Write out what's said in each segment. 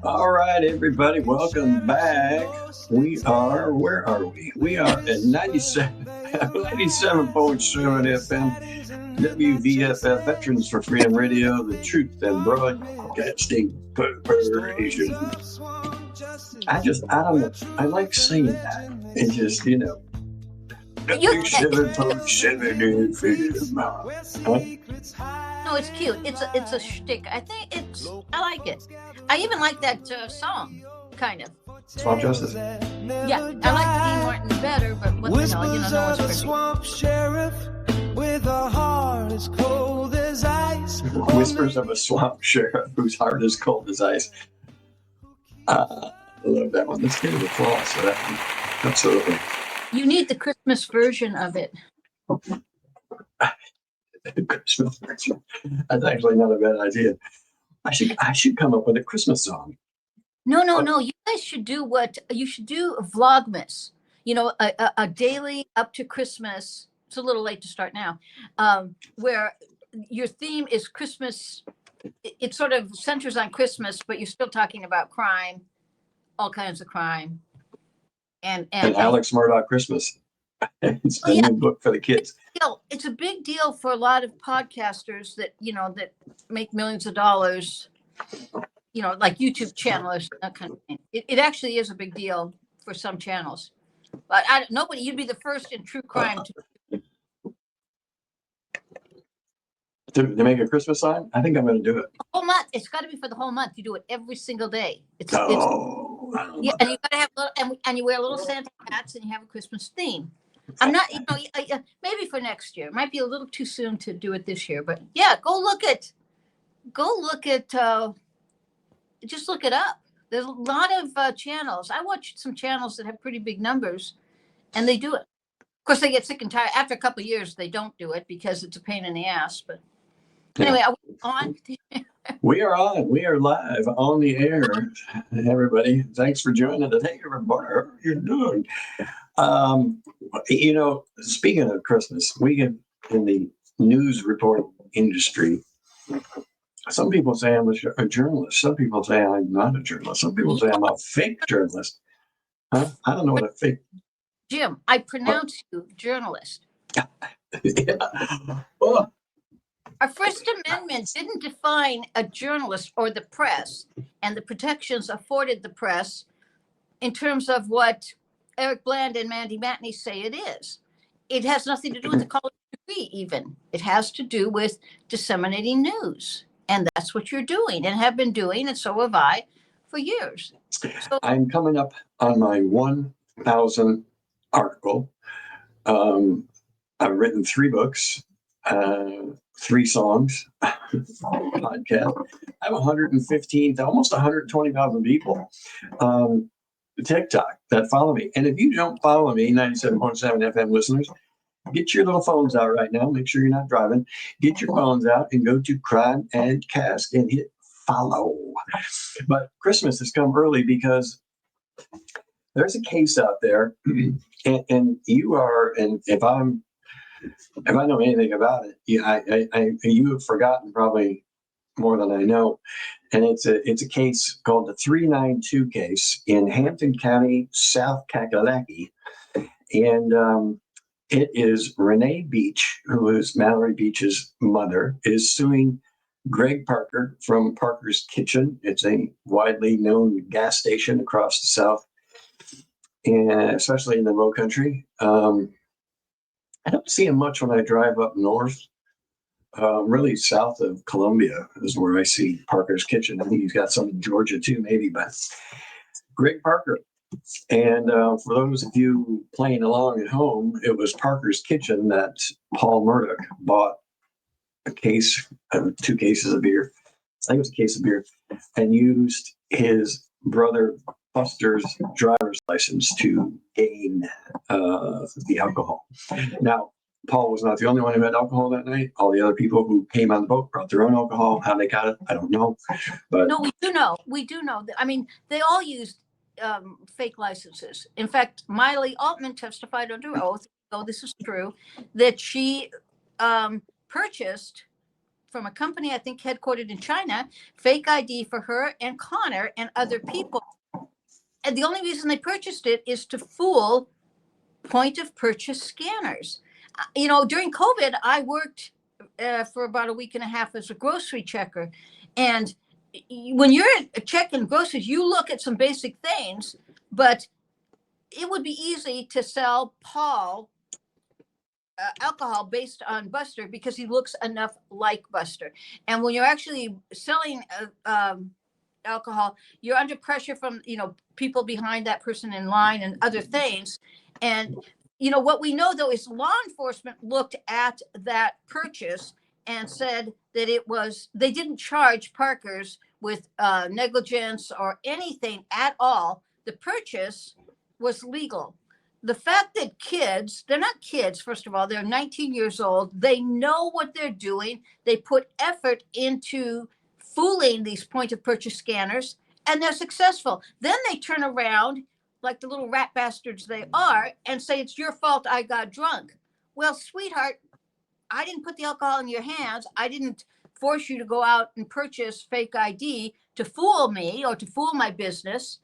All right, everybody, welcome back. Where are we? We are at 97.7 FM, WVFF, Veterans for Freedom Radio, the Truth and Broadcasting Corporation. I don't know. I like saying that. It just, You, 97.7 FM. Huh? no, it's cute. It's a shtick. I like it. I even like that song, kind of. Swamp Justice. Yeah, I like Dean Martin better, but no one's pretty. Swamp sheriff with a heart as cold as ice. Whispers of a swamp sheriff whose heart is cold as ice. I love that one. Let's get to the applause for that one. Absolutely. You need the Christmas version of it. Christmas version. That's actually not a bad idea. I should come up with a Christmas song. No. You guys should do Vlogmas. A daily up to Christmas. It's a little late to start now. Where your theme is Christmas. It sort of centers on Christmas, but you're still talking about crime, all kinds of crime. And Alex Murdaugh Christmas. It's a new book for the kids. It's a big deal for a lot of podcasters that make millions of dollars, like YouTube channels, that kind of thing. It actually is a big deal for some channels, but you'd be the first in true crime to make a Christmas song. I think I'm going to do it. The whole month. It's got to be for the whole month. You do it every single day. And you got to have and you wear little Santa hats and you have a Christmas theme. I'm not, maybe for next year. It might be a little too soon to do it this year, but yeah, just look it up. There's a lot of channels. I watched some channels that have pretty big numbers, and they do it. Of course, they get sick and tired. After a couple of years, they don't do it because it's a pain in the ass. But anyway, are we on? We are on. We are live on the air. Everybody, thanks for joining today. Everybody, how are you doing? Speaking of Christmas, we get in the news reporting industry. Some people say I'm a journalist. Some people say I'm not a journalist. Some people say I'm a fake journalist. Huh? I don't know what a fake. Jim, I pronounce you journalist. Yeah. Well, our First Amendment didn't define a journalist or the press and the protections afforded the press in terms of what Eric Bland and Mandy Matney say it is. It has nothing to do with the college degree even. It has to do with disseminating news. And that's what you're doing and have been doing, and so have I, for years. So, I'm coming up on my 1,000th article. I've written 3 books, 3 songs, podcast. I have 115, almost 120,000 people on TikTok that follow me. And if you don't follow me, 97.7 FM listeners, get your little phones out right now. Make sure you're not driving. Get your phones out and go to Crime and Cask and hit follow. But Christmas has come early because there's a case out there, and you are, and if I know anything about it, you have forgotten probably more than I know. And it's a case called the 392 case in Hampton County, South Kakalaki. And it is Renee Beach, who is Mallory Beach's mother, is suing Greg Parker from Parker's Kitchen. It's a widely known gas station across the South, and especially in the Low Country. I don't see him much when I drive up north. Really south of Columbia is where I see Parker's Kitchen. I think he's got some in Georgia too, maybe, but Greg Parker. And for those of you playing along at home, it was Parker's Kitchen that Paul Murdaugh bought a case, 2 cases of beer. I think it was a case of beer, and used his brother Buster's driver's license to gain the alcohol. Now, Paul was not the only one who had alcohol that night. All the other people who came on the boat brought their own alcohol. How they got it, I don't know. But no, we do know. We do know. I mean, they all used fake licenses. In fact, Miley Altman testified under oath, so this is true, that she purchased from a company, I think headquartered in China, fake ID for her and Connor and other people. And the only reason they purchased it is to fool point of purchase scanners. During COVID, I worked for about a week and a half as a grocery checker. And when you're checking groceries, you look at some basic things, but it would be easy to sell Paul alcohol based on Buster because he looks enough like Buster. And when you're actually selling alcohol, you're under pressure from, people behind that person in line and other things. And, what we know though is law enforcement looked at that purchase and said that they didn't charge Parker's with negligence or anything at all. The purchase was legal. The fact that they're not kids, first of all, they're 19 years old. They know what they're doing. They put effort into fooling these point of purchase scanners, and they're successful. Then they turn around like the little rat bastards they are and say, it's your fault I got drunk. Well, sweetheart, I didn't put the alcohol in your hands. I didn't force you to go out and purchase fake ID to fool me or to fool my business.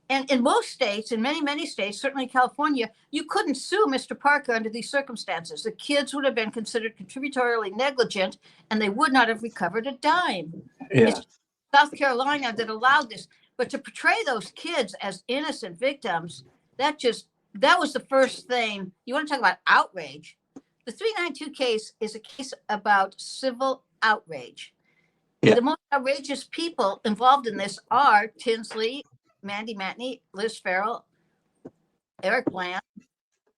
And in most states, in many, many states, certainly California, you couldn't sue Mr. Parker under these circumstances. The kids would have been considered contributory negligent, and they would not have recovered a dime. Yeah. It's South Carolina that allowed this. But to portray those kids as innocent victims, that was the first thing. You want to talk about outrage? The 392 case is a case about civil outrage. Yeah. The most outrageous people involved in this are Tinsley, Mandy, Matney, Liz Farrell, Eric Bland,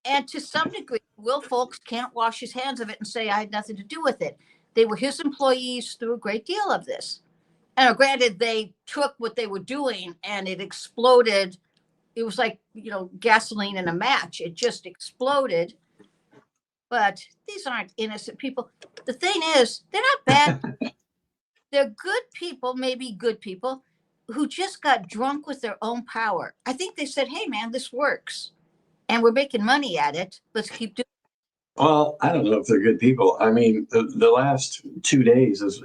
and to some degree, Will Folks can't wash his hands of it and say, I had nothing to do with it. They were his employees through a great deal of this. And granted, they took what they were doing and it exploded. It was like, gasoline in a match. It just exploded. But these aren't innocent people. The thing is, they're not bad. They're good people, maybe good people, who just got drunk with their own power. I think they said, hey, man, this works. And we're making money at it. Let's keep doing it. Well, I don't know if they're good people. I mean, the last 2 days is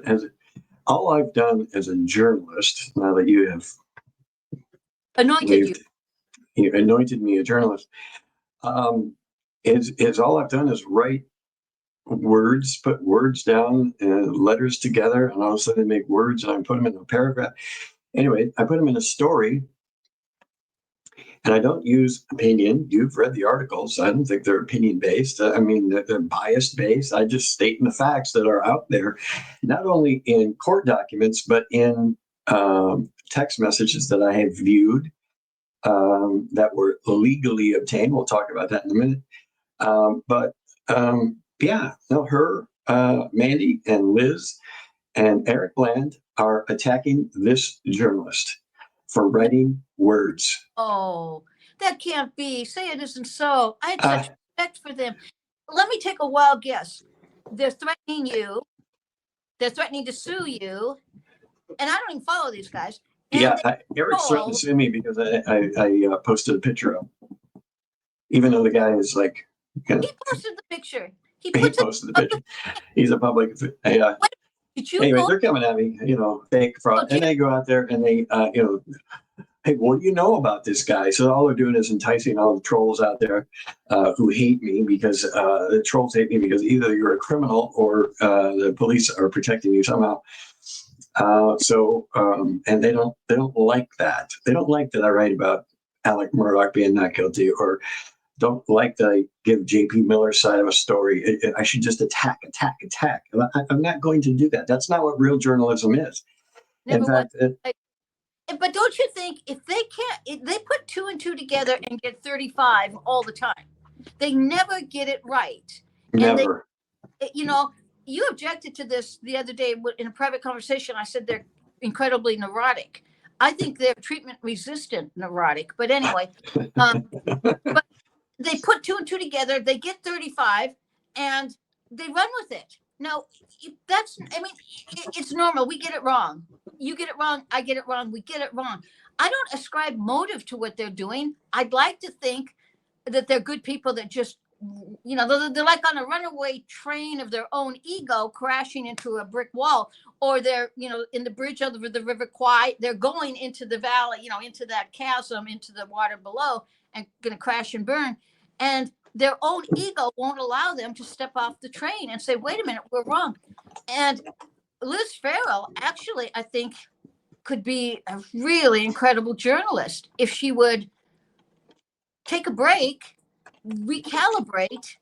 all I've done as a journalist, now that you have Anointed you anointed me a journalist, is all I've done is write words, put words down, letters together, and all of a sudden make words and I put them in a paragraph. Anyway, I put them in a story, and I don't use opinion. You've read the articles. I don't think they're opinion based. I mean, they're bias based. I just state the facts that are out there, not only in court documents, but in text messages that I have viewed that were legally obtained. We'll talk about that in a minute. Mandy and Liz and Eric Bland are attacking this journalist for writing words. Oh, that can't be. Say it isn't so. I had such respect for them. Let me take a wild guess. They're threatening you. They're threatening to sue you. And I don't even follow these guys. And Eric's threatened to sue me because I posted a picture of him. Even though the guy is like... He posted the picture. He posted the picture. He's a public... Anyway, they're coming at me, fake fraud. Okay. And they go out there and they, hey, what do you know about this guy? So all they're doing is enticing all the trolls out there who hate me because the trolls hate me because either you're a criminal or the police are protecting you somehow. And they don't like that. They don't like that I write about Alec Murdaugh being not guilty, or don't like that I give JP Miller's side of a story. I should just attack. I'm not going to do that. That's not what real journalism is. But don't you think if they put 2 and 2 together and get 35 all the time, they never get it right. Never. You objected to this the other day in a private conversation. I said they're incredibly neurotic. I think they're treatment resistant neurotic. But anyway, but they put 2 and 2 together, they get 35, and they run with it. Now, it's normal. We get it wrong. You get it wrong. I get it wrong. We get it wrong. I don't ascribe motive to what they're doing. I'd like to think that they're good people that just they're like on a runaway train of their own ego crashing into a brick wall, or they're, in the bridge over the River Kwai, they're going into the valley, into that chasm, into the water below, and going to crash and burn. And their own ego won't allow them to step off the train and say, wait a minute, we're wrong. And Liz Farrell, actually, I think, could be a really incredible journalist if she would take a break, recalibrate,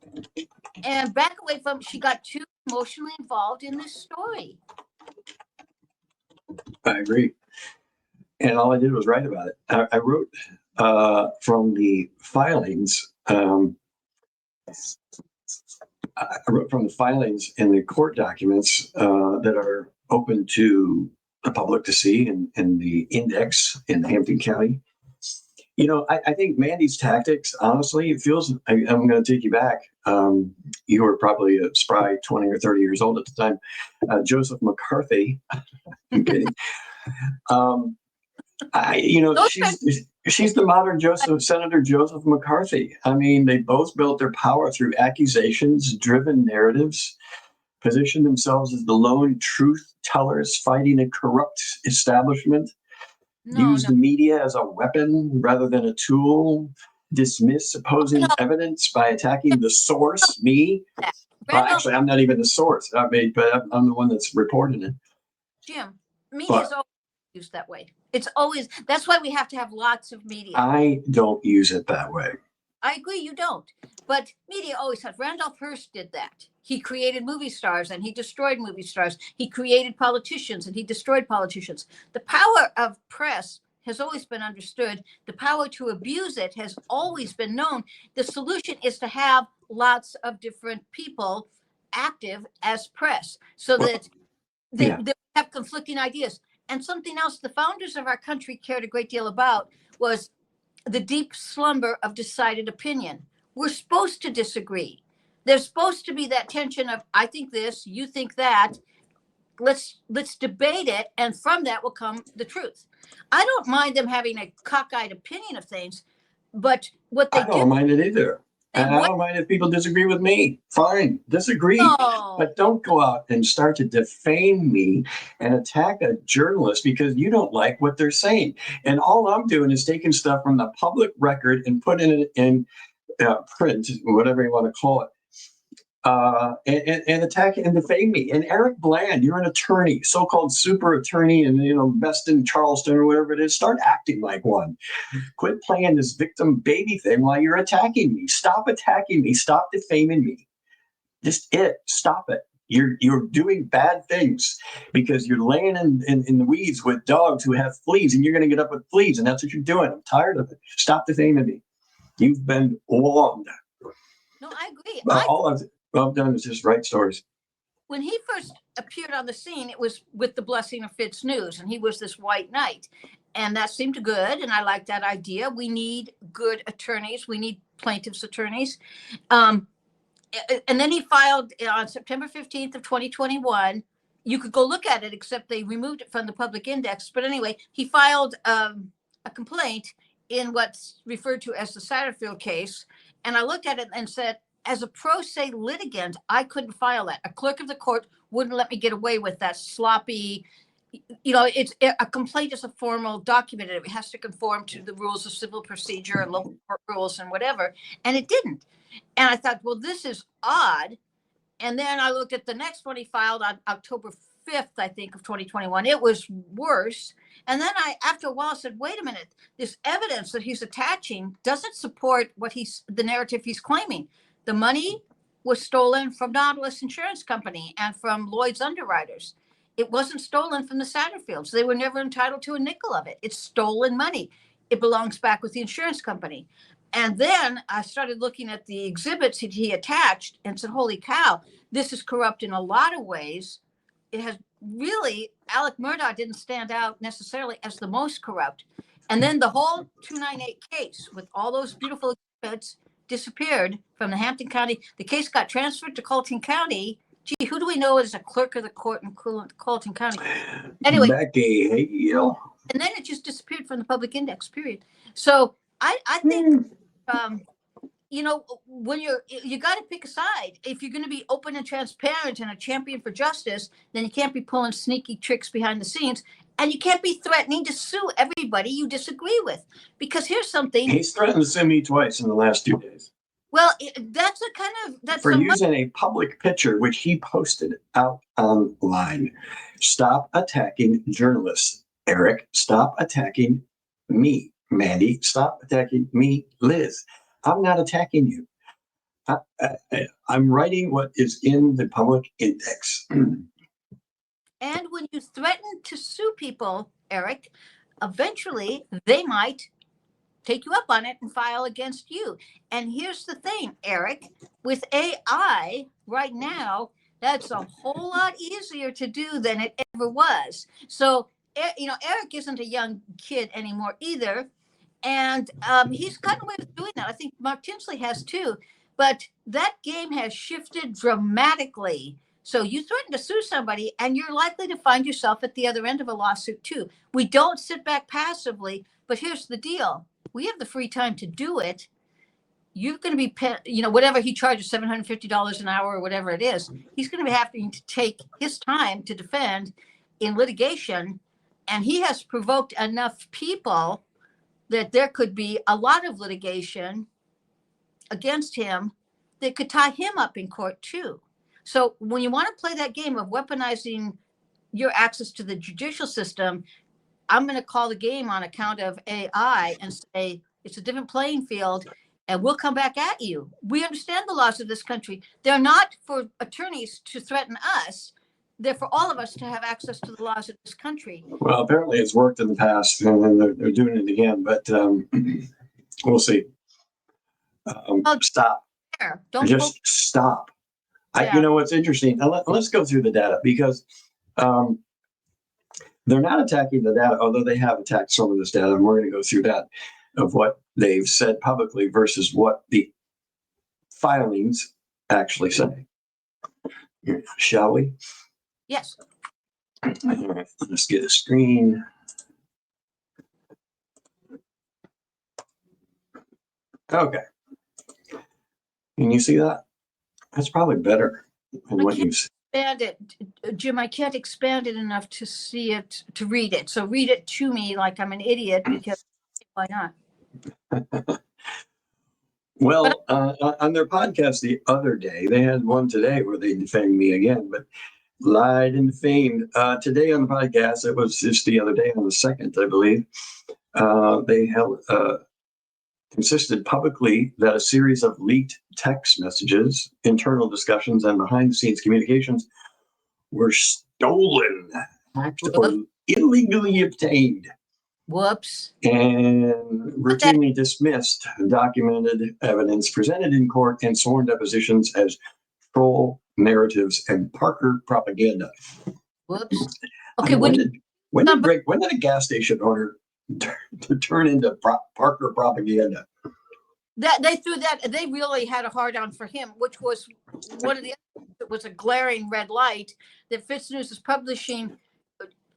and back away from, she got too emotionally involved in this story. I agree. And all I did was write about it. I wrote from the filings. I wrote from the filings in the court documents that are open to the public to see in the index in Hampton County. I think Mandy's tactics, honestly, it feels, I'm going to take you back. You were probably a spry 20 or 30 years old at the time. Joseph McCarthy. I'm kidding. She's the modern Senator Joseph McCarthy. I mean, they both built their power through accusations, driven narratives, positioned themselves as the lone truth tellers fighting a corrupt establishment. Use the media as a weapon rather than a tool. Dismiss opposing evidence by attacking the source, me. Actually, I'm not even the source, but I'm the one that's reporting it. Jim, media is always used that way. It's always, that's why we have to have lots of media. I don't use it that way. I agree, you don't. But media always has. Randolph Hearst did that. He created movie stars and he destroyed movie stars. He created politicians and he destroyed politicians. The power of press has always been understood. The power to abuse it has always been known. The solution is to have lots of different people active as press so that they have conflicting ideas. And something else the founders of our country cared a great deal about was the deep slumber of decided opinion. We're supposed to disagree. There's supposed to be that tension of, I think this, you think that. Let's debate it, and from that will come the truth. I don't mind them having a cockeyed opinion of things, but what they do. I don't mind it either. And I don't mind if people disagree with me. Fine, disagree. No. But don't go out and start to defame me and attack a journalist because you don't like what they're saying. And all I'm doing is taking stuff from the public record and putting it in print, whatever you want to call it, and attack and defame me. And Eric Bland, you're an attorney, so-called super attorney, and best in Charleston or whatever it is. Start acting like one. Quit playing this victim baby thing while you're attacking me. Stop attacking me. Stop defaming me. Stop it. You're doing bad things because you're laying in the weeds with dogs who have fleas, and you're going to get up with fleas, and that's what you're doing. I'm tired of it. Stop defaming me. You've been warned. No, I agree. All I've done is just write stories. When he first appeared on the scene, it was with the blessing of Fitz News, and he was this white knight. And that seemed good, and I like that idea. We need good attorneys. We need plaintiffs' attorneys. And then he filed on September 15th of 2021. You could go look at it, except they removed it from the public index. But anyway, he filed a complaint in what's referred to as the Satterfield case. And I looked at it and said, as a pro se litigant, I couldn't file that. A clerk of the court wouldn't let me get away with that sloppy, it's a complaint is a formal document. It has to conform to the rules of civil procedure and local court rules and whatever. And it didn't. And I thought, well, this is odd. And then I looked at the next one he filed on October 5th, I think, of 2021. It was worse. And then after a while, said, wait a minute, this evidence that he's attaching doesn't support the narrative he's claiming. The money was stolen from Nautilus Insurance Company and from Lloyd's underwriters. It wasn't stolen from the Satterfields. They were never entitled to a nickel of it. It's stolen money. It belongs back with the insurance company. And then I started looking at the exhibits that he attached and said, holy cow, this is corrupt in a lot of ways. It has really, Alec Murdaugh didn't stand out necessarily as the most corrupt. And then the whole 298 case with all those beautiful exhibits disappeared from the Hampton County. The case got transferred to Colleton County. Gee, who do we know as a clerk of the court in Colleton County? Anyway. Becky Hale. And then it just disappeared from the public index, period. So I think when you got to pick a side. If you're going to be open and transparent and a champion for justice, then you can't be pulling sneaky tricks behind the scenes, and you can't be threatening to sue everybody you disagree with. Because here's something. He's threatened to sue me twice in the last 2 days. Well, that's for using a public picture which he posted out online. Stop attacking journalists, Eric. Stop attacking me, Mandy. Stop attacking me, Liz. I'm not attacking you. I'm writing what is in the public index. And when you threaten to sue people, Eric, eventually they might take you up on it and file against you. And here's the thing, Eric, with AI right now, that's a whole lot easier to do than it ever was. So, Eric isn't a young kid anymore either. And he's gotten away with doing that. I think Mark Tinsley has too. But that game has shifted dramatically. So you threaten to sue somebody and you're likely to find yourself at the other end of a lawsuit too. We don't sit back passively, but here's the deal. We have the free time to do it. You're going to be, whatever he charges, $750 an hour or whatever it is, he's going to be having to take his time to defend in litigation. And he has provoked enough people that there could be a lot of litigation against him that could tie him up in court too. So when you want to play that game of weaponizing your access to the judicial system, I'm going to call the game on account of AI and say it's a different playing field, and we'll come back at you. We understand the laws of this country. They're not for attorneys to threaten us. They're for all of us to have access to the laws of this country. Well, apparently it's worked in the past, and they're doing it again, but we'll see. Stop. Don't just stop. Yeah. What's interesting? Let's go through the data, because they're not attacking the data, although they have attacked some of this data, and we're going to go through that of what they've said publicly versus what the filings actually say. Shall we? Yes. All right, let's get a screen. Okay. Can you see that? That's probably better than what you've seen. Expand it, Jim. I can't expand it enough to see it, to read it. So read it to me like I'm an idiot, because why not? Well, on their podcast the other day, they had one today where they defamed me again, but lied and defamed. Today on the podcast, it was just the other day on the 2nd, I believe, they held insisted publicly that a series of leaked text messages, internal discussions, and behind-the-scenes communications were stolen, hacked, or illegally obtained. Whoops. And routinely dismissed documented evidence presented in court and sworn depositions as troll narratives and Parker propaganda. Whoops. Okay. When did a gas station owner turn into Parker propaganda? That they threw that, they really had a hard on for him, which was one of the others that was a glaring red light that FitzNews is publishing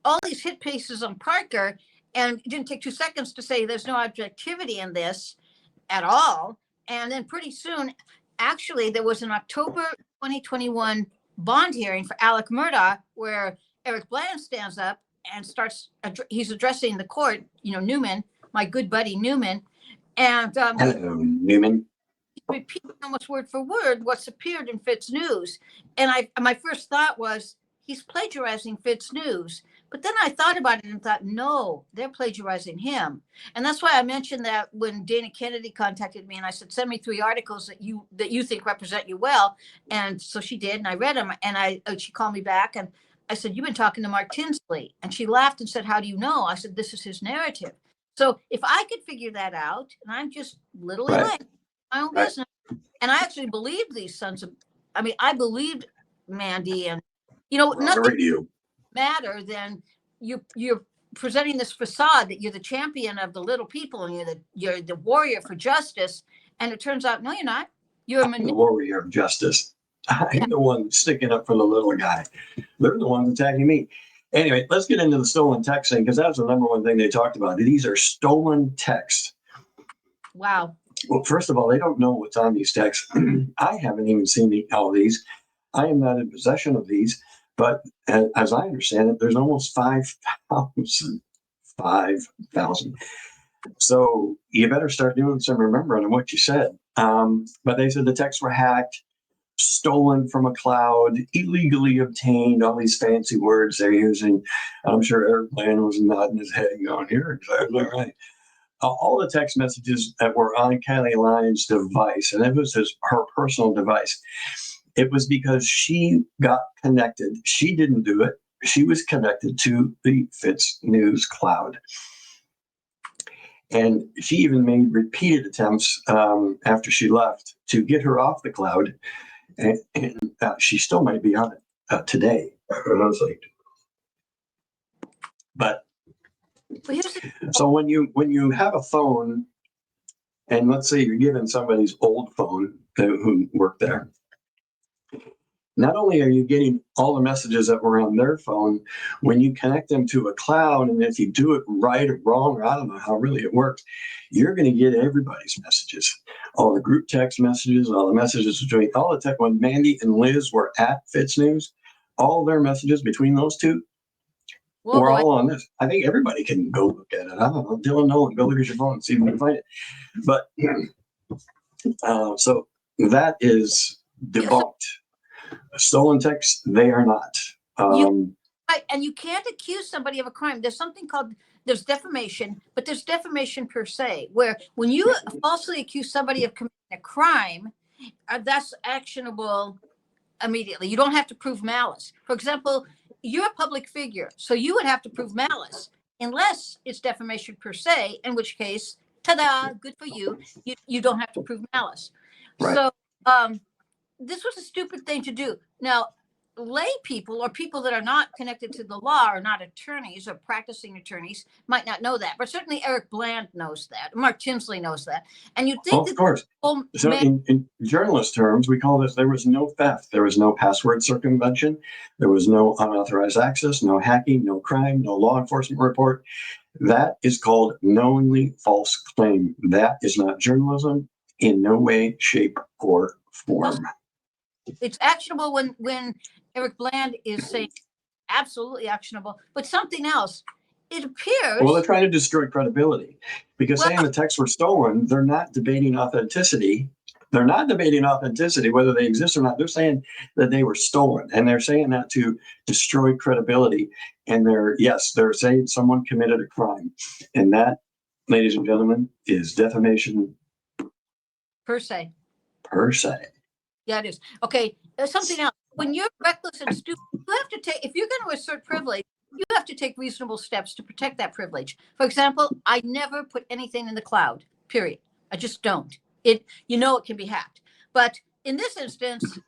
all these hit pieces on Parker, and it didn't take 2 seconds to say there's no objectivity in this at all. And then pretty soon, actually, there was an October 2021 bond hearing for Alec Murdaugh, where Eric Bland stands up and he's addressing the court, Newman, my good buddy Newman. And hello, Newman. Repeating almost word for word what's appeared in FitzNews. And my first thought was, he's plagiarizing FitzNews. But then I thought about it and thought, no, they're plagiarizing him. And that's why I mentioned that when Dana Kennedy contacted me and I said, send me 3 articles that you think represent you well. And so she did, and I read them, and she called me back and I said, you've been talking to Mark Tinsley. And she laughed and said, how do you know? I said, this is his narrative. So if I could figure that out, and I'm just little Elaine, my own business, and I actually believed these I believed Mandy, and nothing matter than you're presenting this facade that you're the champion of the little people and you're the warrior for justice, and it turns out, no, you're not. You're the warrior of justice. I'm the one sticking up for the little guy. They're the ones attacking me. Anyway, let's get into the stolen text thing, because that's the number one thing they talked about. These are stolen texts. Wow. Well, first of all, they don't know what's on these texts. I haven't even seen all these. I am not in possession of these, but as I understand it, there's almost 5,000. 5,000. So you better start doing some remembering of what you said. But they said the texts were hacked, stolen from a cloud, illegally obtained, all these fancy words they're using. I'm sure Eric Bland was nodding his head and going, "You're exactly right." All the text messages that were on Kelly Lyons' device, and it was her personal device, it was because she got connected. She didn't do it. She was connected to the Fitz News cloud. And she even made repeated attempts after she left to get her off the cloud. And she still might be on it today. But so when you have a phone, and let's say you're given somebody's old phone who worked there, not only are you getting all the messages that were on their phone, when you connect them to a cloud, and if you do it right or wrong, or I don't know how really it works, you're going to get everybody's messages, all the group text messages, all the messages between all the text. When Mandy and Liz were at Fitz News, all their messages between those two were all on this. I think everybody can go look at it. I don't know, Dylan Nolan, go look at your phone and see if you can find it. But so that is debunked. Stolen texts, they are not. Right, and you can't accuse somebody of a crime. There's defamation, but there's defamation per se, where when you falsely accuse somebody of committing a crime, that's actionable immediately. You don't have to prove malice. For example, you're a public figure, so you would have to prove malice, unless it's defamation per se, in which case, ta-da, good for you. You don't have to prove malice. Right. So this was a stupid thing to do. Now, lay people or people that are not connected to the law, or not attorneys or practicing attorneys, might not know that. But certainly Eric Bland knows that. Mark Tinsley knows that. And you'd think of course. So in journalist terms, we call this, there was no theft. There was no password circumvention. There was no unauthorized access, no hacking, no crime, no law enforcement report. That is called knowingly false claim. That is not journalism in no way, shape, or form. It's actionable when Eric Bland is saying absolutely actionable, but something else. It appears. Well, they're trying to destroy credibility, because saying the texts were stolen, they're not debating authenticity. They're not debating authenticity, whether they exist or not. They're saying that they were stolen, and they're saying that to destroy credibility. And they're saying someone committed a crime, and that, ladies and gentlemen, is defamation per se. Per se. Yeah, it is. Okay, something else. When you're reckless and stupid, you have to take, if you're going to assert privilege, you have to take reasonable steps to protect that privilege. For example, I never put anything in the cloud, period. I just don't. It can be hacked. But in this instance,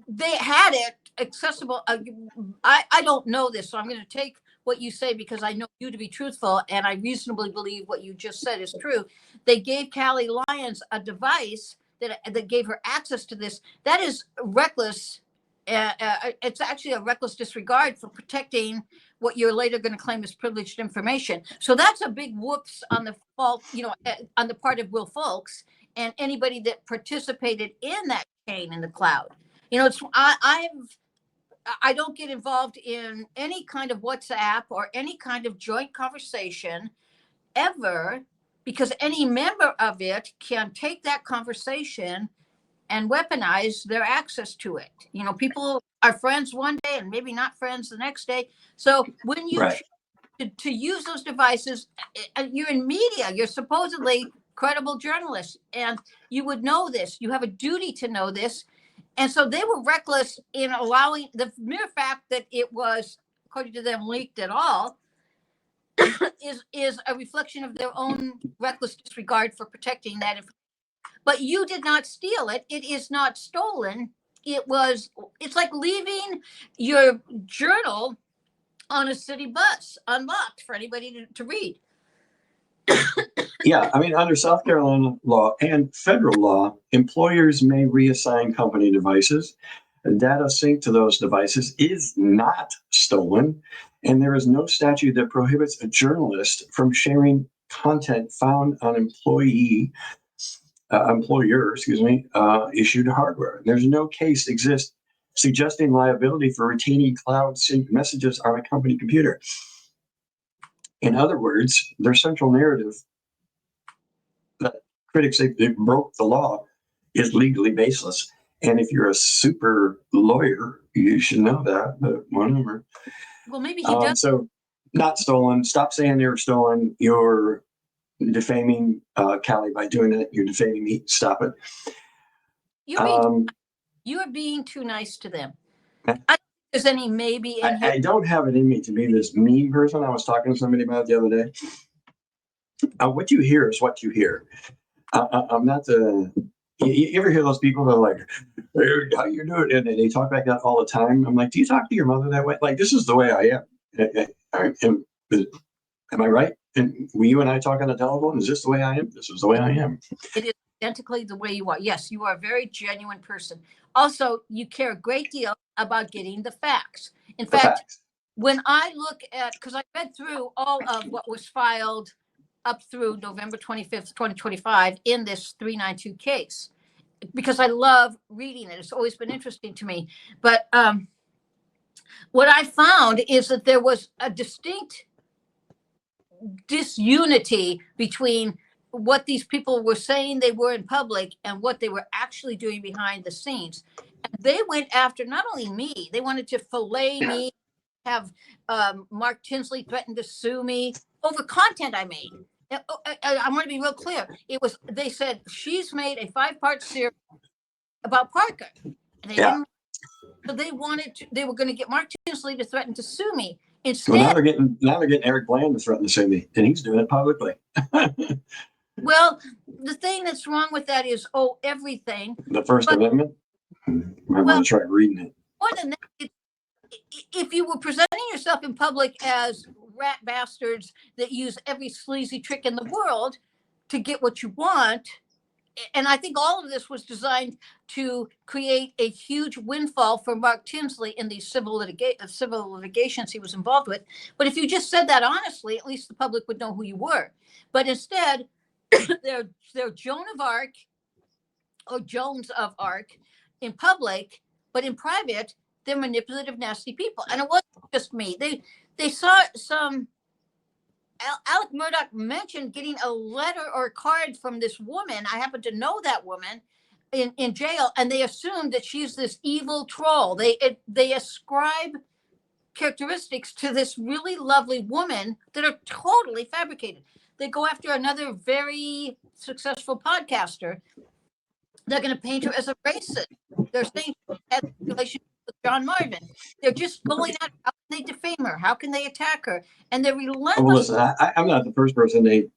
they had it accessible. I don't know this, so I'm going to take what you say because I know you to be truthful, and I reasonably believe what you just said is true. They gave Callie Lyons a device that gave her access to this. That is reckless. It's actually a reckless disregard for protecting what you're later going to claim is privileged information. So that's a big whoops on the fault, on the part of Will Folks and anybody that participated in that chain in the cloud. I don't get involved in any kind of WhatsApp or any kind of joint conversation ever, because any member of it can take that conversation and weaponize their access to it. People are friends one day and maybe not friends the next day. So when you choose to use those devices, you're in media, you're supposedly credible journalists, and you would know this. You have a duty to know this. And so they were reckless in allowing the mere fact that it was, according to them, leaked at all, is a reflection of their own reckless disregard for protecting that information. But you did not steal it. It is not stolen. It's like leaving your journal on a city bus unlocked for anybody to read. Yeah, I mean, under South Carolina law and federal law, employers may reassign company devices. Data synced to those devices is not stolen, and there is no statute that prohibits a journalist from sharing content found on employee employer, issued hardware. There's no case exists suggesting liability for retaining cloud sync messages on a company computer. In other words, their central narrative that critics say they broke the law is legally baseless. And if you're a super lawyer, you should know that, but whatever. Well, maybe he does. So not stolen. Stop saying they were stolen. You're defaming Callie by doing it. You're defaming me. Stop it. You are being too nice to them. I don't think there's any maybe in here. I don't have it in me to be this mean person. I was talking to somebody about it the other day. What you hear is what you hear. I'm not the. You ever hear those people that are like, hey, how you doing? And they talk like that all the time. I'm like, do you talk to your mother that way? Like, this is the way I am. Am I right? And you and I talk on the telephone? Is this the way I am? This is the way I am. It is identically the way you are. Yes, you are a very genuine person. Also, you care a great deal about getting the facts. In fact, when I look at, because I read through all of what was filed up through November 25th, 2025 in this 392 case, because I love reading it. It's always been interesting to me. But what I found is that there was a distinct disunity between what these people were saying they were in public and what they were actually doing behind the scenes. And they went after not only me, they wanted to fillet me, have Mark Tinsley threatened to sue me over content I made. I want to be real clear. They said she's made a 5-part series about Parker. And they were going to get Mark Tinsley to threaten to sue me. Instead, well, now they're getting Eric Bland to threaten to sue me, and he's doing it publicly. Well, the thing that's wrong with that is, everything. The First Amendment? I want to try reading it. More than that, if you were presenting yourself in public as rat bastards that use every sleazy trick in the world to get what you want, and I think all of this was designed to create a huge windfall for Mark Tinsley in these civil litigations he was involved with. But if you just said that honestly, at least the public would know who you were. But instead, they're Joan of Arc or Jones of Arc in public, but in private, they're manipulative, nasty people. And it wasn't just me. They saw some. Alec Murdaugh mentioned getting a letter or a card from this woman. I happen to know that woman in jail, and they assumed that she's this evil troll. They ascribe characteristics to this really lovely woman that are totally fabricated. They go after another very successful podcaster. They're going to paint her as a racist. They're saying she has a relationship with John Marvin. They're just going at how can they defame her? How can they attack her? And they're relentless. Well, listen, I'm not the first person they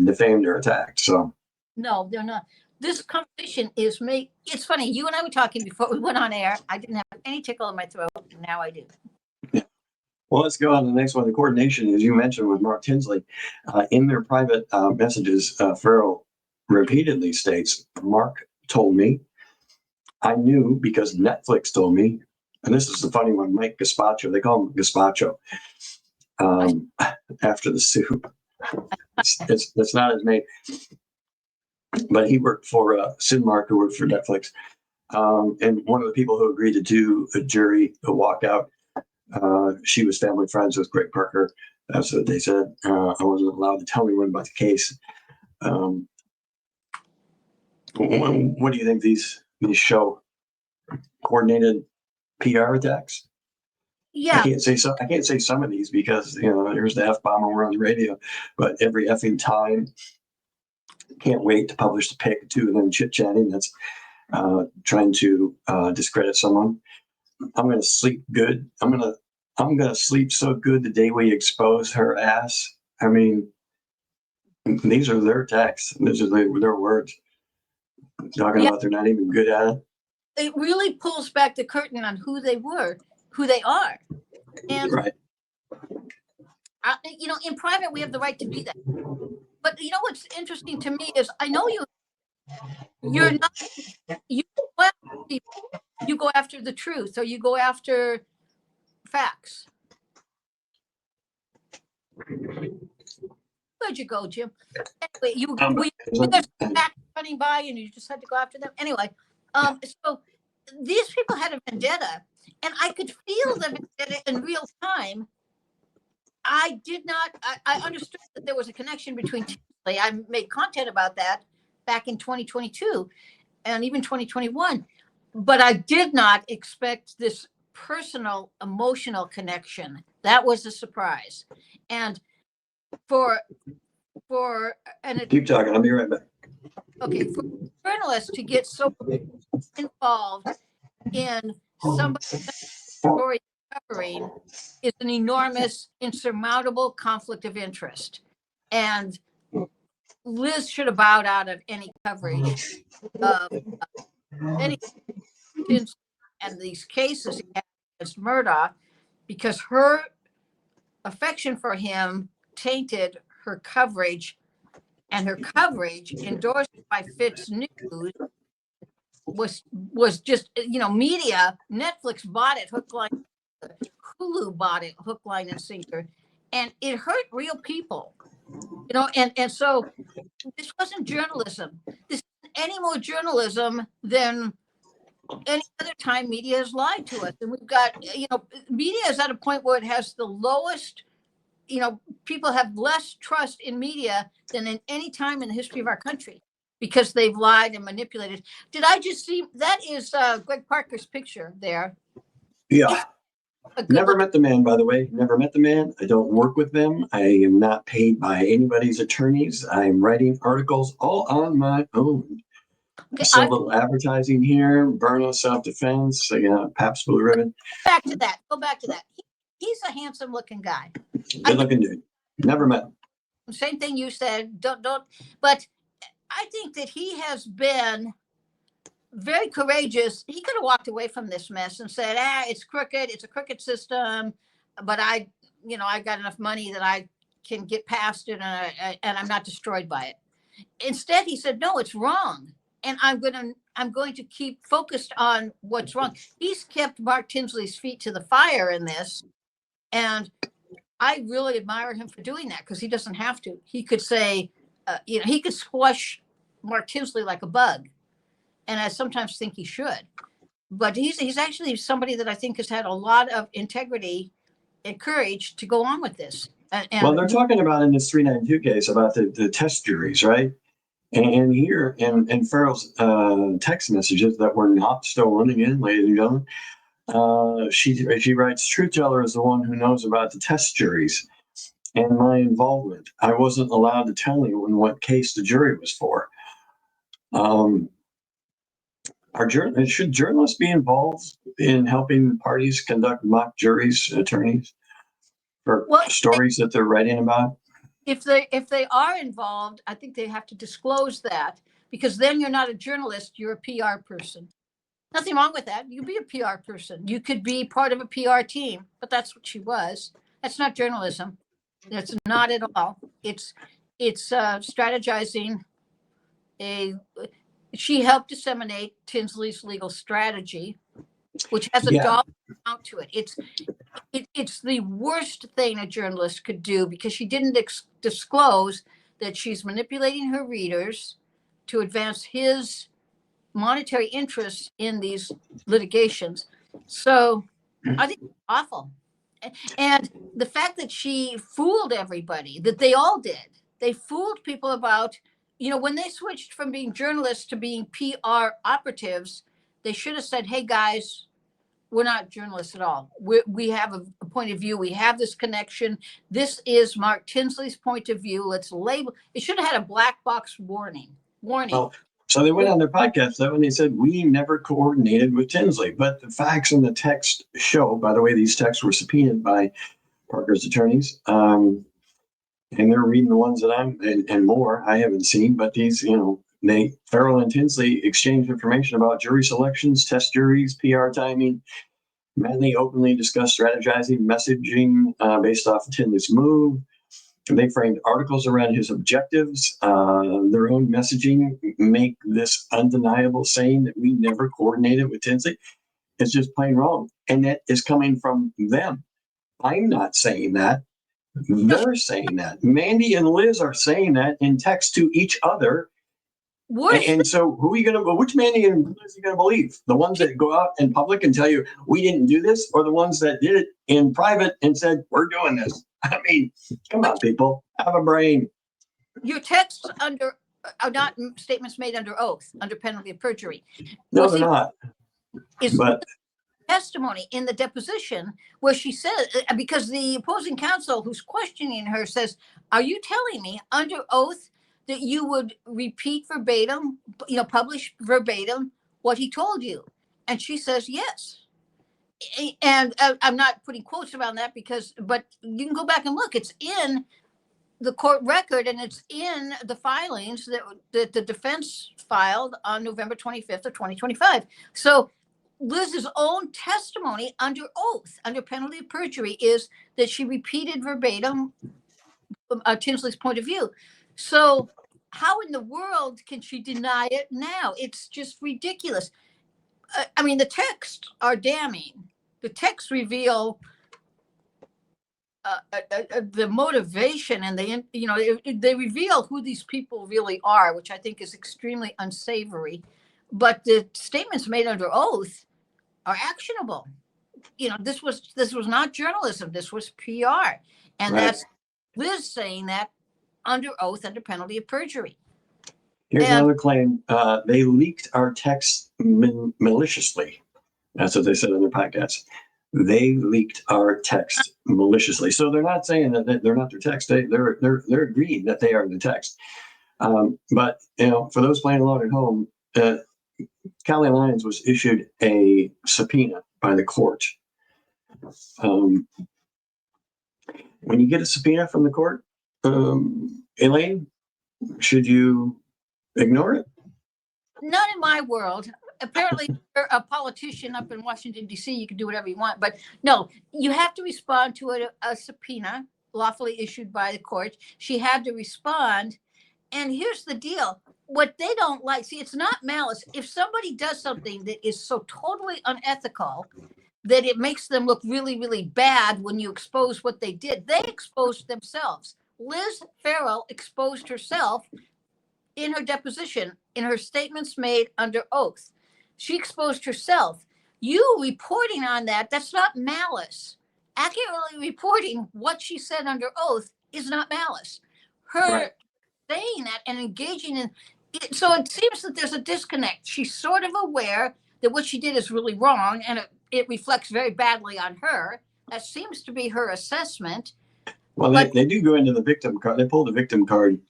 defamed or attacked. So no, they're not. This conversation is made. It's funny. You and I were talking before we went on air. I didn't have any tickle in my throat. Now I do. Yeah. Well, let's go on to the next one. The coordination, as you mentioned, with Mark Tinsley. In their private messages, Farrell repeatedly states, Mark told me, I knew because Netflix told me, and this is the funny one, Mike Gaspacho, they call him Gaspacho, after the soup. It's not his name. But he worked for Sid Mark, who worked for Netflix. And one of the people who agreed to do a jury a walkout, she was family friends with Greg Parker. That's what they said. I wasn't allowed to tell anyone about the case. What do you think these show? Coordinated PR attacks? Yeah. I can't say some of these because there's the F-bomb when we're on the radio, but every effing time. Can't wait to publish the pic, two of them chit-chatting. That's trying to discredit someone. I'm gonna sleep good. I'm gonna sleep so good the day we expose her ass. I mean, these are their texts. These are their words. Talking about they're not even good at it. It really pulls back the curtain on who they were, who they are. And, right. In private, we have the right to be that. But what's interesting to me is I know you're not, you go after the truth, or you go after facts. Where'd you go, Jim? Anyway, there's facts running by and you just had to go after them. Anyway, so these people had a vendetta, and I could feel the vendetta in real time. I did not, I understood that there was a connection between Tinsley. I made content about that back in 2022 and even 2021, but I did not expect this personal, emotional connection. That was a surprise. And for an Keep talking. I'll be right back. okay, for journalists to get so involved in somebody's story covering is an enormous, insurmountable conflict of interest. And Liz should have bowed out of any coverage of any and these cases he had against Murdaugh, because her affection for him tainted her coverage, and her coverage endorsed by Fitz News was just, media. Netflix bought it hook, line, Hulu bought it hook, line, and sinker, and it hurt real people, and so this wasn't journalism. This isn't any more journalism than any other time media has lied to us. And we've got, media is at a point where it has the lowest, people have less trust in media than in any time in the history of our country, because they've lied and manipulated. Did I just see, that is Greg Parker's picture there. Yeah. Never met the man, by the way. Never met the man. I don't work with them. I am not paid by anybody's attorneys. I'm writing articles all on my own. Okay, So a little advertising here, Berna self-defense, Pabst Blue Ribbon. Go back to that. He's a handsome looking guy. Good looking dude. Never met him. Same thing you said. Don't. But I think that he has been very courageous. He could have walked away from this mess and said, it's crooked. It's a crooked system, but I got enough money that I can get past it, and I'm not destroyed by it. Instead, he said, no, it's wrong. And I'm going to keep focused on what's wrong. He's kept Mark Tinsley's feet to the fire in this. And I really admire him for doing that, because he doesn't have to. He could say, he could squash Mark Tinsley like a bug. And I sometimes think he should. But he's actually somebody that I think has had a lot of integrity and courage to go on with this. Well, they're talking about in this 392 case about the test juries, right? And here in Farrell's text messages that were not stolen, again, ladies and gentlemen, she writes, truth teller is the one who knows about the test juries and my involvement. I wasn't allowed to tell anyone what case the jury was for. Should journalists be involved in helping parties conduct mock juries, attorneys, for stories that they're writing about? If they are involved, I think they have to disclose that, because then you're not a journalist, you're a PR person. Nothing wrong with that. You be a PR person. You could be part of a PR team, but that's what she was. That's not journalism. That's not at all. It's strategizing. She helped disseminate Tinsley's legal strategy, which has a dollar amount to it. It's the worst thing a journalist could do, because she didn't disclose that she's manipulating her readers to advance his monetary interests in these litigations. So I think it's awful. And the fact that she fooled everybody, that they all did, they fooled people about, when they switched from being journalists to being PR operatives, they should have said, hey guys, we're not journalists at all. We have a point of view. We have this connection. This is Mark Tinsley's point of view. Let's label. It should have had a black box warning. Oh, so they went on their podcast though, and they said, we never coordinated with Tinsley. But the facts in the text show, by the way, these texts were subpoenaed by Parker's attorneys. And they're reading the ones that and more I haven't seen, but these, Farrell and Tinsley exchanged information about jury selections, test juries, PR timing. Mandy openly discussed strategizing, messaging based off of Tinsley's move. And they framed articles around his objectives. Their own messaging make this undeniable, saying that we never coordinated with Tinsley. It's just plain wrong. And that is coming from them. I'm not saying that. They're saying that. Mandy and Liz are saying that in text to each other Worse. And so who are you going to, which Mandy and Liz are you going to believe? The ones that go out in public and tell you, we didn't do this, or the ones that did it in private and said, we're doing this? I mean, come on, people, have a brain. Your texts are not statements made under oath, under penalty of perjury. No, they're not. But Testimony in the deposition where she said, because the opposing counsel who's questioning her says, are you telling me under oath that you would repeat verbatim, publish verbatim what he told you? And she says, yes. And I'm not putting quotes around that but you can go back and look. It's in the court record and it's in the filings that the defense filed on November 25th of 2025. So Liz's own testimony under oath, under penalty of perjury, is that she repeated verbatim Tinsley's point of view. So how in the world can she deny it now? It's just ridiculous. I mean, the texts are damning. The texts reveal the motivation, and they reveal who these people really are, which I think is extremely unsavory. But the statements made under oath are actionable. This was not journalism. This was PR, and right. That's Liz saying that under oath, under penalty of perjury. Here's another claim. They leaked our text maliciously. That's what they said on their podcast. They leaked our text maliciously. So they're not saying that they're not their text. They're agreeing that they are the text. But for those playing along at home, Callie Lyons was issued a subpoena by the court. When you get a subpoena from the court, Elaine, should you ignore it? Not in my world. Apparently, you're a politician up in Washington, D.C. You can do whatever you want. But no, you have to respond to a subpoena lawfully issued by the court. She had to respond. And here's the deal. What they don't like, see, it's not malice. If somebody does something that is so totally unethical that it makes them look really, really bad when you expose what they did, they exposed themselves. Liz Farrell exposed herself in her deposition, in her statements made under oath. She exposed herself. You reporting on that's not malice. Accurately reporting what she said under oath is not malice. Her right. saying that and engaging in it, so it seems that there's a disconnect. She's sort of aware that what she did is really wrong, and it reflects very badly on her. That seems to be her assessment. Well, they do go into the victim card. They pull the victim card.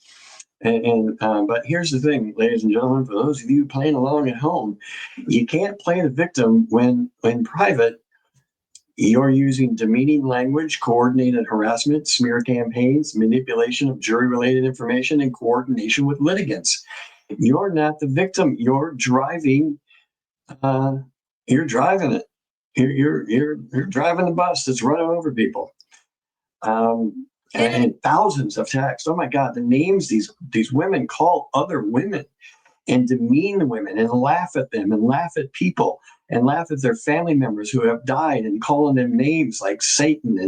But here's the thing, ladies and gentlemen, for those of you playing along at home, you can't play the victim when in private you're using demeaning language, coordinated harassment, smear campaigns, manipulation of jury-related information, and coordination with litigants. You're not the victim. You're driving. You're driving it. You're driving the bus that's running over people. And thousands of texts. Oh my God, the names these women call other women and demean the women and laugh at them and laugh at people and laugh at their family members who have died and calling them names like Satan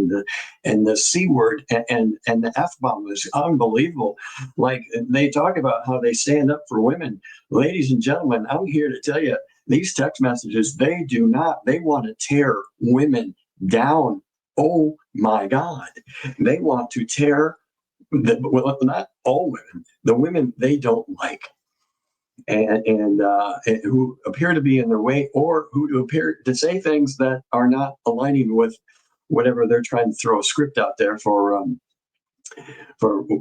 and the C word and the F bomb is unbelievable. Like they talk about how they stand up for women. Ladies and gentlemen, I'm here to tell you these text messages, they want to tear women down. Oh my God. They want to tear, not all women, the women they don't like and who appear to be in their way or who appear to say things that are not aligning with whatever they're trying to throw a script out there for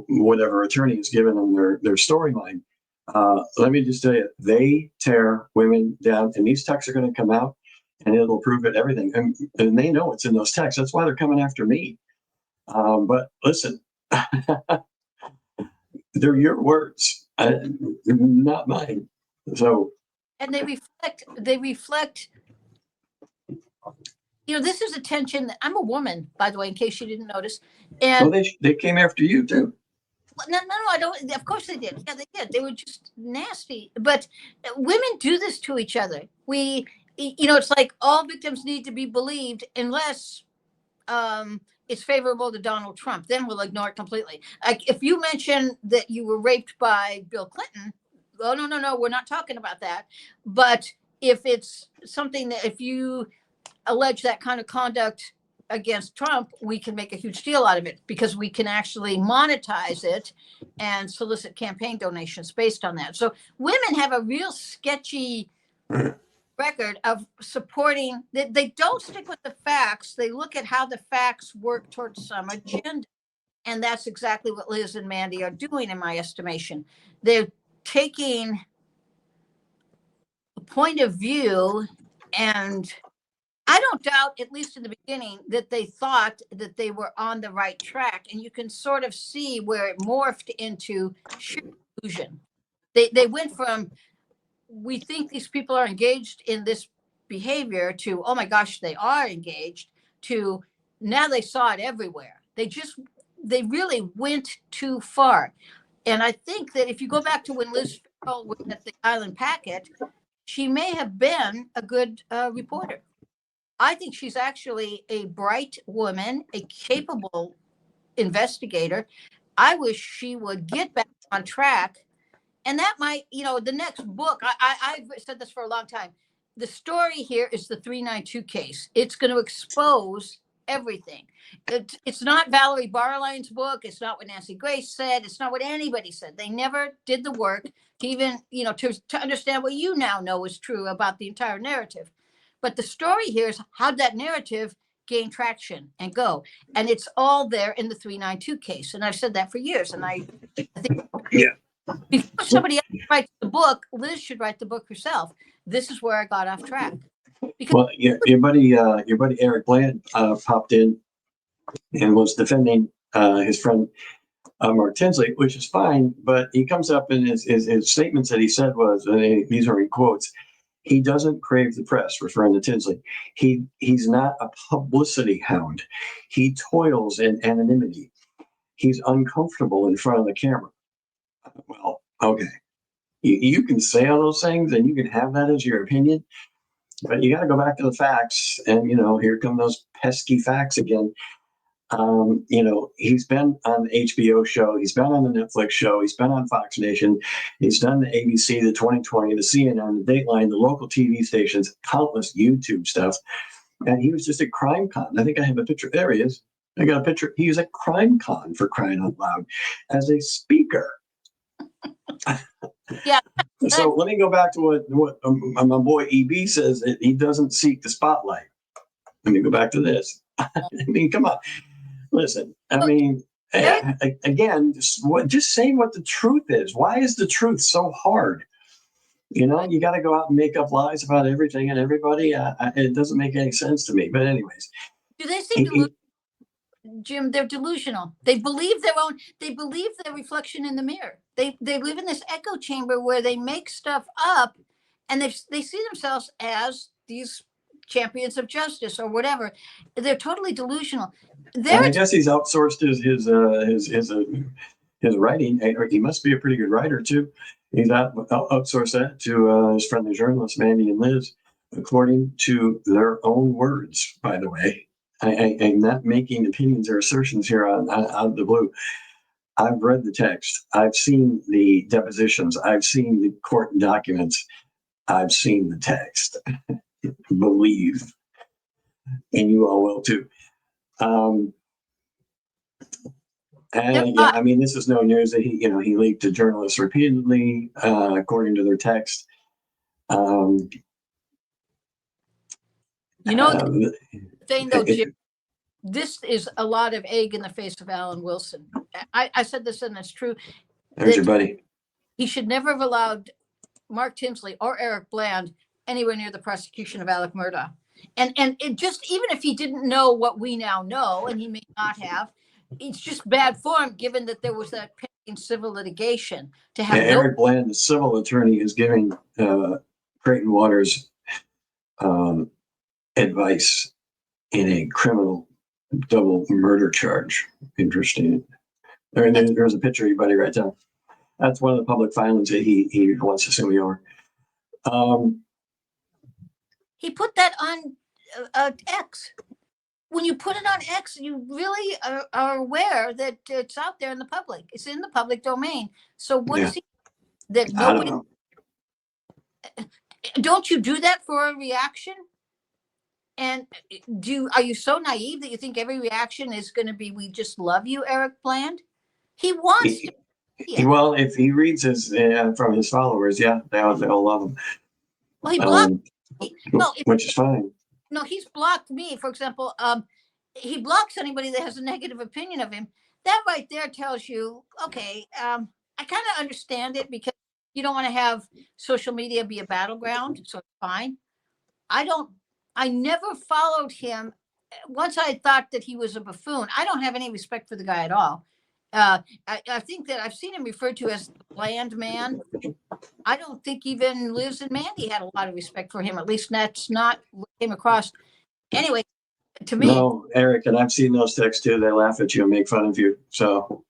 whatever attorney is given them their storyline. Let me just tell you, they tear women down, and these texts are going to come out. And it'll prove it, everything. And they know it's in those texts. That's why they're coming after me. But listen, they're your words, not mine. So. And they reflect, this is a tension. I'm a woman, by the way, in case you didn't notice. And well, they came after you too. No, I don't. Of course they did. Yeah, they did. They were just nasty. But women do this to each other. It's like all victims need to be believed unless it's favorable to Donald Trump. Then we'll ignore it completely. Like if you mention that you were raped by Bill Clinton, oh, no, we're not talking about that. But if it's something that, if you allege that kind of conduct against Trump, we can make a huge deal out of it because we can actually monetize it and solicit campaign donations based on that. So women have a real sketchy record of supporting. They don't stick with the facts. They look at how the facts work towards some agenda. And that's exactly what Liz and Mandy are doing, in my estimation. They're taking a point of view, and I don't doubt, at least in the beginning, that they thought that they were on the right track. And you can sort of see where it morphed into sheer illusion. They went from, we think these people are engaged in this behavior, to, oh my gosh, they are engaged, to now they saw it everywhere. They really went too far. And I think that if you go back to when Liz Farrell was at the Island Packet, she may have been a good reporter. I think she's actually a bright woman, a capable investigator. I wish she would get back on track. And that might, the next book, I've said this for a long time. The story here is the 392 case. It's going to expose everything. It's not Valerie Barline's book. It's not what Nancy Grace said. It's not what anybody said. They never did the work to even, to understand what you now know is true about the entire narrative. But the story here is how that narrative gain traction and go. And it's all there in the 392 case. And I've said that for years. And I think before somebody else writes the book, Liz should write the book herself. This is where I got off track. Well, your buddy Eric Bland popped in and was defending his friend Mark Tinsley, which is fine. But he comes up in his statements that he said was, and these are in quotes, he doesn't crave the press, referring to Tinsley. He's not a publicity hound. He toils in anonymity. He's uncomfortable in front of the camera. Well, okay. You can say all those things and you can have that as your opinion, but you got to go back to the facts. And, here come those pesky facts again. He's been on the HBO show. He's been on the Netflix show. He's been on Fox Nation. He's done the ABC, the 2020, the CNN, the Dateline, the local TV stations, countless YouTube stuff. And he was just at CrimeCon. I think I have a picture. There he is. I got a picture. He was at CrimeCon, for crying out loud, as a speaker. Yeah. So let me go back to what my boy EB says. That he doesn't seek the spotlight. Let me go back to this. I mean, come on. Listen, I mean, again, just saying what the truth is. Why is the truth so hard? You got to go out and make up lies about everything and everybody. It doesn't make any sense to me. But anyways. Do they seem delusional? Jim, they're delusional. They believe their reflection in the mirror. They live in this echo chamber where they make stuff up, and they see themselves as these champions of justice or whatever. They're totally delusional. I guess he's outsourced his writing. He must be a pretty good writer too. He's outsourced that to his friendly journalists, Mandy and Liz, according to their own words, by the way. I'm not making opinions or assertions here out of the blue. I've read the text. I've seen the depositions. I've seen the court documents. I've seen the text. Believe. And you all will too. This is no news that he leaked to journalists repeatedly, according to their text. The thing though, Jim, this is a lot of egg in the face of Alan Wilson. I said this, and it's true. There's your buddy. He should never have allowed Mark Tinsley or Eric Bland anywhere near the prosecution of Alec Murdaugh. And it just, even if he didn't know what we now know, and he may not have, it's just bad form given that there was that pending civil litigation. To have Eric Bland, the civil attorney, is giving Creighton Waters advice in a criminal double murder charge. Interesting. There's a picture of your buddy right there. That's one of the public filings that he wants to sue me over. He put that on X. When you put it on X, you really are aware that it's out there in the public. It's in the public domain. So what is he? That nobody don't you do that for a reaction? And are you so naive that you think every reaction is going to be, we just love you, Eric Bland? He wants to. Yeah. Well, if he reads his from his followers, yeah, they'll love him. Well, he blocked me. No, which is fine. No, he's blocked me. For example, he blocks anybody that has a negative opinion of him. That right there tells you, okay, I kind of understand it, because you don't want to have social media be a battleground, so it's fine. I never followed him. Once I thought that he was a buffoon, I don't have any respect for the guy at all. I think that I've seen him referred to as the bland man. I don't think even Liz and Mandy had a lot of respect for him. At least that's not what came across. Anyway, to me. No, Eric, and I've seen those texts too. They laugh at you and make fun of you. So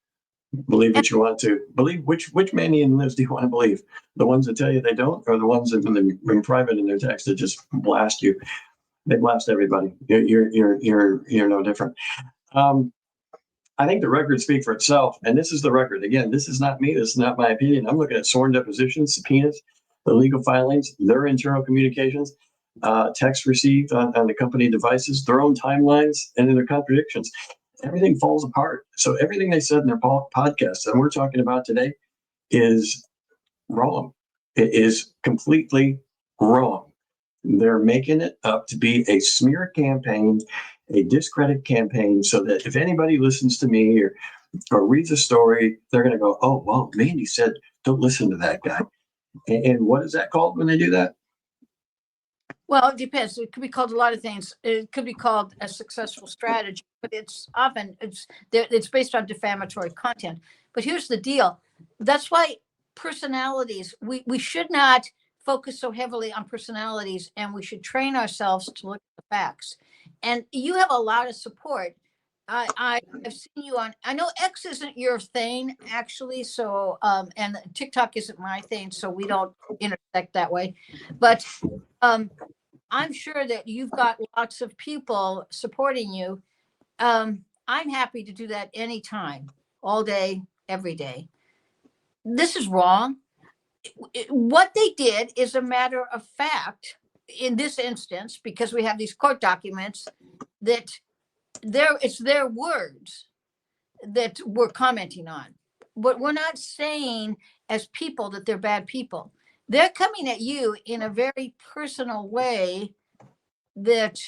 believe what you want to. Believe which Mandy and Liz do you want to believe? The ones that tell you they don't, or the ones that when they're in private in their text that just blast you? They blast everybody. You're no different. I think the records speak for itself, and this is the record. Again, this is not me. This is not my opinion. I'm looking at sworn depositions, subpoenas, the legal filings, their internal communications, texts received on the company devices, their own timelines, and then their contradictions. Everything falls apart. So everything they said in their podcast that we're talking about today is wrong. It is completely wrong. They're making it up to be a smear campaign, a discredit campaign, so that if anybody listens to me or reads a story, they're going to go, oh, well, Mandy said, don't listen to that guy. And what is that called when they do that? Well, it depends. It could be called a lot of things. It could be called a successful strategy, but it's based on defamatory content. But here's the deal. That's why personalities, we should not focus so heavily on personalities, and we should train ourselves to look at the facts. And you have a lot of support. I've seen you on, I know X isn't your thing, actually. So, and TikTok isn't my thing, so we don't intersect that way. But I'm sure that you've got lots of people supporting you. I'm happy to do that anytime, all day, every day. This is wrong. What they did is a matter of fact in this instance, because we have these court documents that it's their words that we're commenting on. But we're not saying as people that they're bad people. They're coming at you in a very personal way that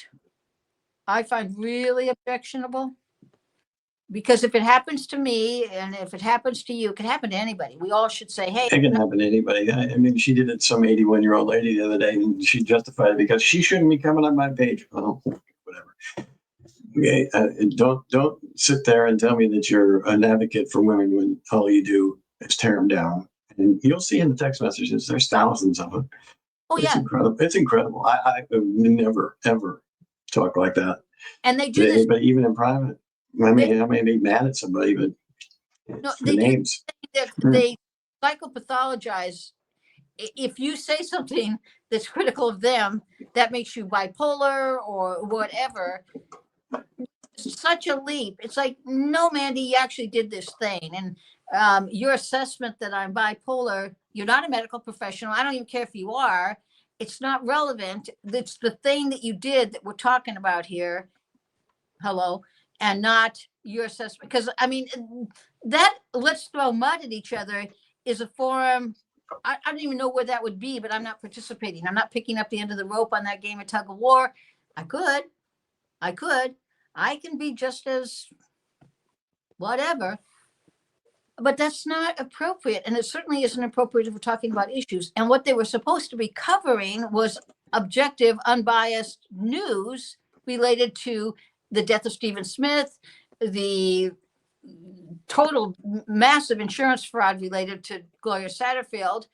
I find really objectionable. Because if it happens to me, and if it happens to you, it can happen to anybody. We all should say, hey. It can happen to anybody. I mean, she did it to some 81-year-old lady the other day, and she justified it because she shouldn't be coming on my page. Well, whatever. Okay, don't sit there and tell me that you're an advocate for women when all you do is tear them down. And you'll see in the text messages, there's thousands of them. Oh, It's yeah. incredible. It's incredible. I would never, ever talk like that. And they do this. But even in private. I may be mad at somebody, but No, the names. They psychopathologize. If you say something that's critical of them, that makes you bipolar or whatever. It's such a leap. It's like, no, Mandy, you actually did this thing. And your assessment that I'm bipolar, you're not a medical professional. I don't even care if you are. It's not relevant. It's the thing that you did that we're talking about here. Hello. And not your assessment. Because, I mean, that let's throw mud at each other is a forum. I don't even know where that would be, but I'm not participating. I'm not picking up the end of the rope on that game of tug of war. I could. I can be just as whatever. But that's not appropriate. And it certainly isn't appropriate if we're talking about issues. And what they were supposed to be covering was objective, unbiased news related to the death of Stephen Smith, the total massive insurance fraud related to Gloria Satterfield,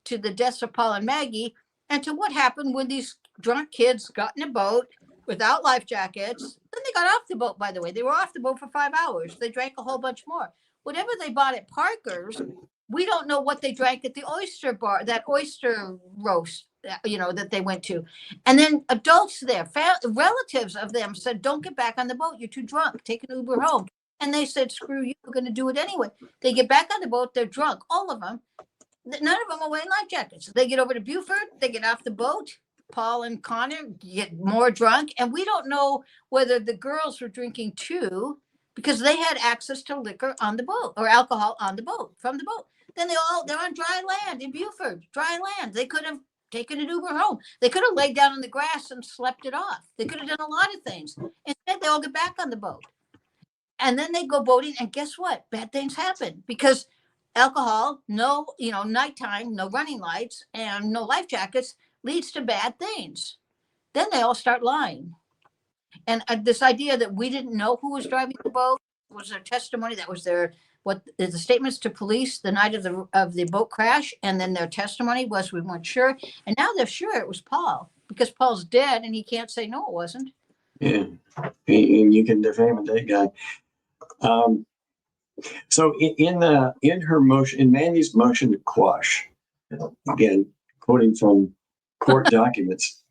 to the deaths of Paul and Maggie, and to what happened when these drunk kids got in a boat without life jackets. Then they got off the boat, by the way. They were off the boat for 5 hours. They drank a whole bunch more. Whatever they bought at Parker's, we don't know what they drank at the oyster bar, that oyster roast, that they went to. And then adults there, relatives of them said, don't get back on the boat. You're too drunk. Take an Uber home. And they said, screw you. We're going to do it anyway. They get back on the boat. They're drunk, all of them. None of them are wearing life jackets. They get over to Beaufort, they get off the boat. Paul and Connor get more drunk, and we don't know whether the girls were drinking too, because they had access to liquor on the boat or alcohol on the boat from the boat. Then they're on dry land in Beaufort, dry land. They could have taken an Uber home. They could have laid down on the grass and slept it off. They could have done a lot of things. Instead, they all get back on the boat. And then they go boating, and guess what? Bad things happen because alcohol, no, nighttime, no running lights, and no life jackets leads to bad things. Then they all start lying. And this idea that we didn't know who was driving the boat was their testimony. That was the statements to police the night of the boat crash, and then their testimony was we weren't sure. And now they're sure it was Paul because Paul's dead, and he can't say no, it wasn't. Yeah, and you can defame a dead guy. So in her motion, in Mandy's motion to quash, again quoting from court documents.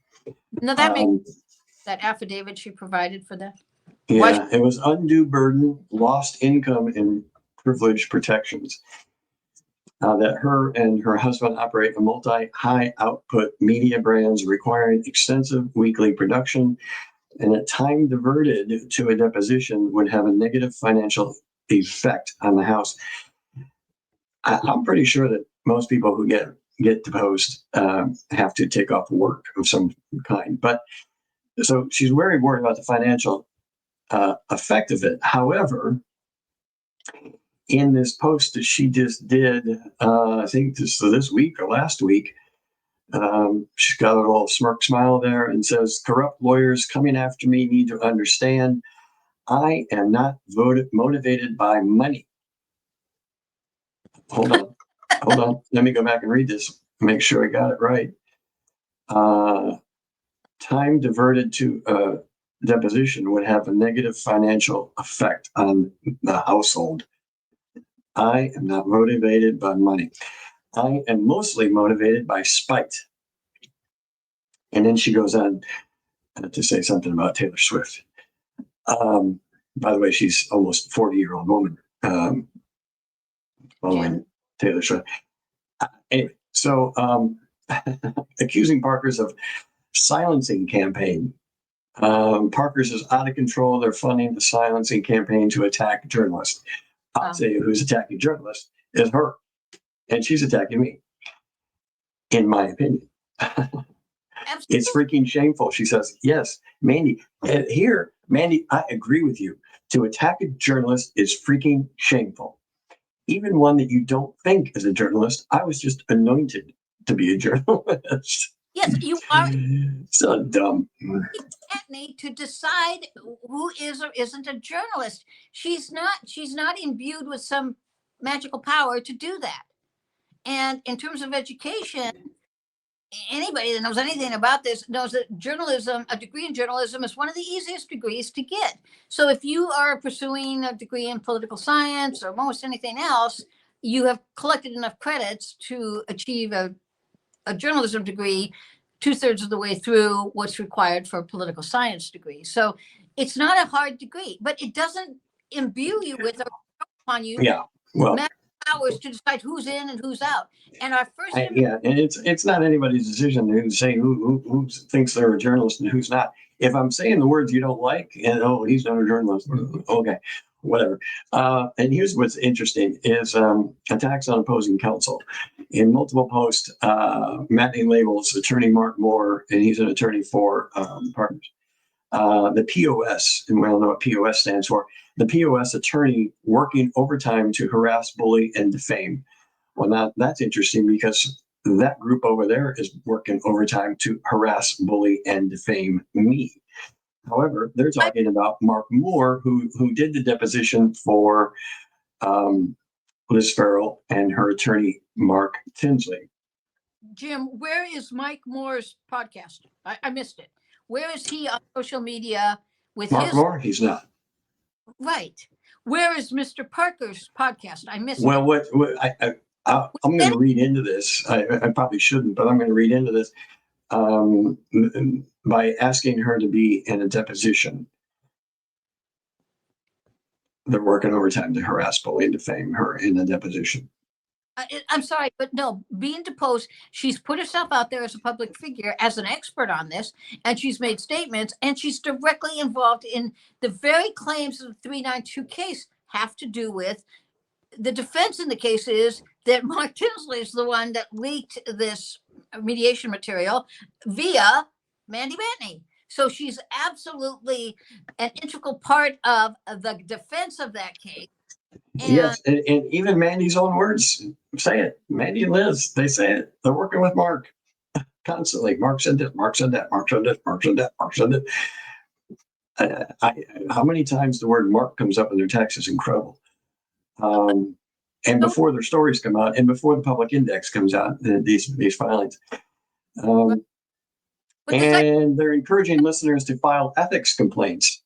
No, that makes that affidavit she provided for that. Yeah, it was undue burden, lost income, and privilege protections. That her and her husband operate a multi-high output media brands requiring extensive weekly production, and that time diverted to a deposition would have a negative financial effect on the house. I'm pretty sure that most people who get deposed have to take off work of some kind. But so she's very worried about the financial effect of it. However, in this post that she just did, I think this week or last week, she's got a little smirk smile there and says, "Corrupt lawyers coming after me need to understand I am not motivated by money." Hold on. Let me go back and read this. Make sure I got it right. Time diverted to a deposition would have a negative financial effect on the household. I am not motivated by money. I am mostly motivated by spite. And then she goes on to say something about Taylor Swift. By the way, she's almost 40-year-old woman. Following Taylor Swift. Anyway, so accusing Parker's of silencing campaign. Parker's is out of control. They're funding the silencing campaign to attack journalists. I'll say who's attacking journalists is her, and she's attacking me, in my opinion. It's freaking shameful. She says, yes, Mandy, Mandy, I agree with you. To attack a journalist is freaking shameful. Even one that you don't think is a journalist. I was just anointed to be a journalist. Yes, you are. So dumb. Matney to decide who is or isn't a journalist. She's not imbued with some magical power to do that. And in terms of education, anybody that knows anything about this knows that journalism, a degree in journalism, is one of the easiest degrees to get. So if you are pursuing a degree in political science or most anything else, you have collected enough credits to achieve a journalism degree 2/3 of the way through what's required for a political science degree. So it's not a hard degree, but it doesn't imbue you with or upon you. Yeah, well, hours to decide who's in and who's out. And our first and it's not anybody's decision to say who thinks they're a journalist and who's not. If I'm saying the words you don't like, and he's not a journalist, okay, whatever. And here's what's interesting is attacks on opposing counsel. In multiple posts, Matney labels attorney Mark Moore, and he's an attorney for Partners. The POS, and we all know what POS stands for, the POS attorney working overtime to harass, bully, and defame. Well, that's interesting because that group over there is working overtime to harass, bully, and defame me. However, they're talking about Mark Moore, who did the deposition for Liz Farrell and her attorney, Mark Tinsley. Jim, where is Mike Moore's podcast? I missed it. Where is he on social media with Mark Moore? He's not. Right. Where is Mr. Parker's podcast? I missed well, it. I'm going to read into this. I probably shouldn't, but I'm going to read into this by asking her to be in a deposition. They're working overtime to harass, bully, and defame her in a deposition. I'm sorry, but no, being deposed, she's put herself out there as a public figure, as an expert on this, and she's made statements, and she's directly involved in the very claims of the 392 case have to do with the defense in the case is that Mark Tinsley is the one that leaked this mediation material via Mandy Matney. So she's absolutely an integral part of the defense of that case. And Yes, and even Mandy's own words say it. Mandy and Liz, they say it. They're working with Mark constantly. Mark said this, Mark said that, Mark said this, Mark said that, Mark said that. How many times the word Mark comes up in their text is incredible. And before their stories come out, and before the public index comes out, these filings. And they're encouraging listeners to file ethics complaints.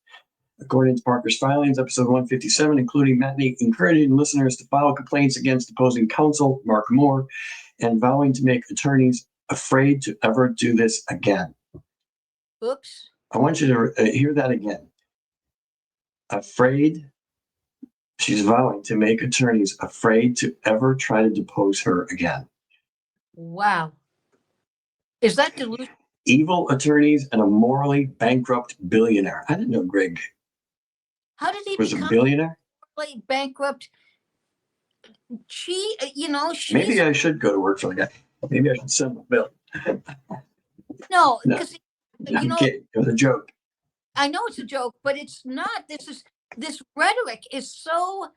According to Parker's filings, episode 157, including Matney encouraging listeners to file complaints against opposing counsel, Mark Moore, and vowing to make attorneys afraid to ever do this again. Oops. I want you to hear that again. Afraid. She's vowing to make attorneys afraid to ever try to depose her again. Wow. Is that delusional? Evil attorneys and a morally bankrupt billionaire. I didn't know Greg How did he was a become billionaire. morally bankrupt? She's Maybe I should go to work for the guy. Maybe I should send him a bill. no, No. because I'm kidding. It was a joke. I know it's a joke, but it's not. This rhetoric is so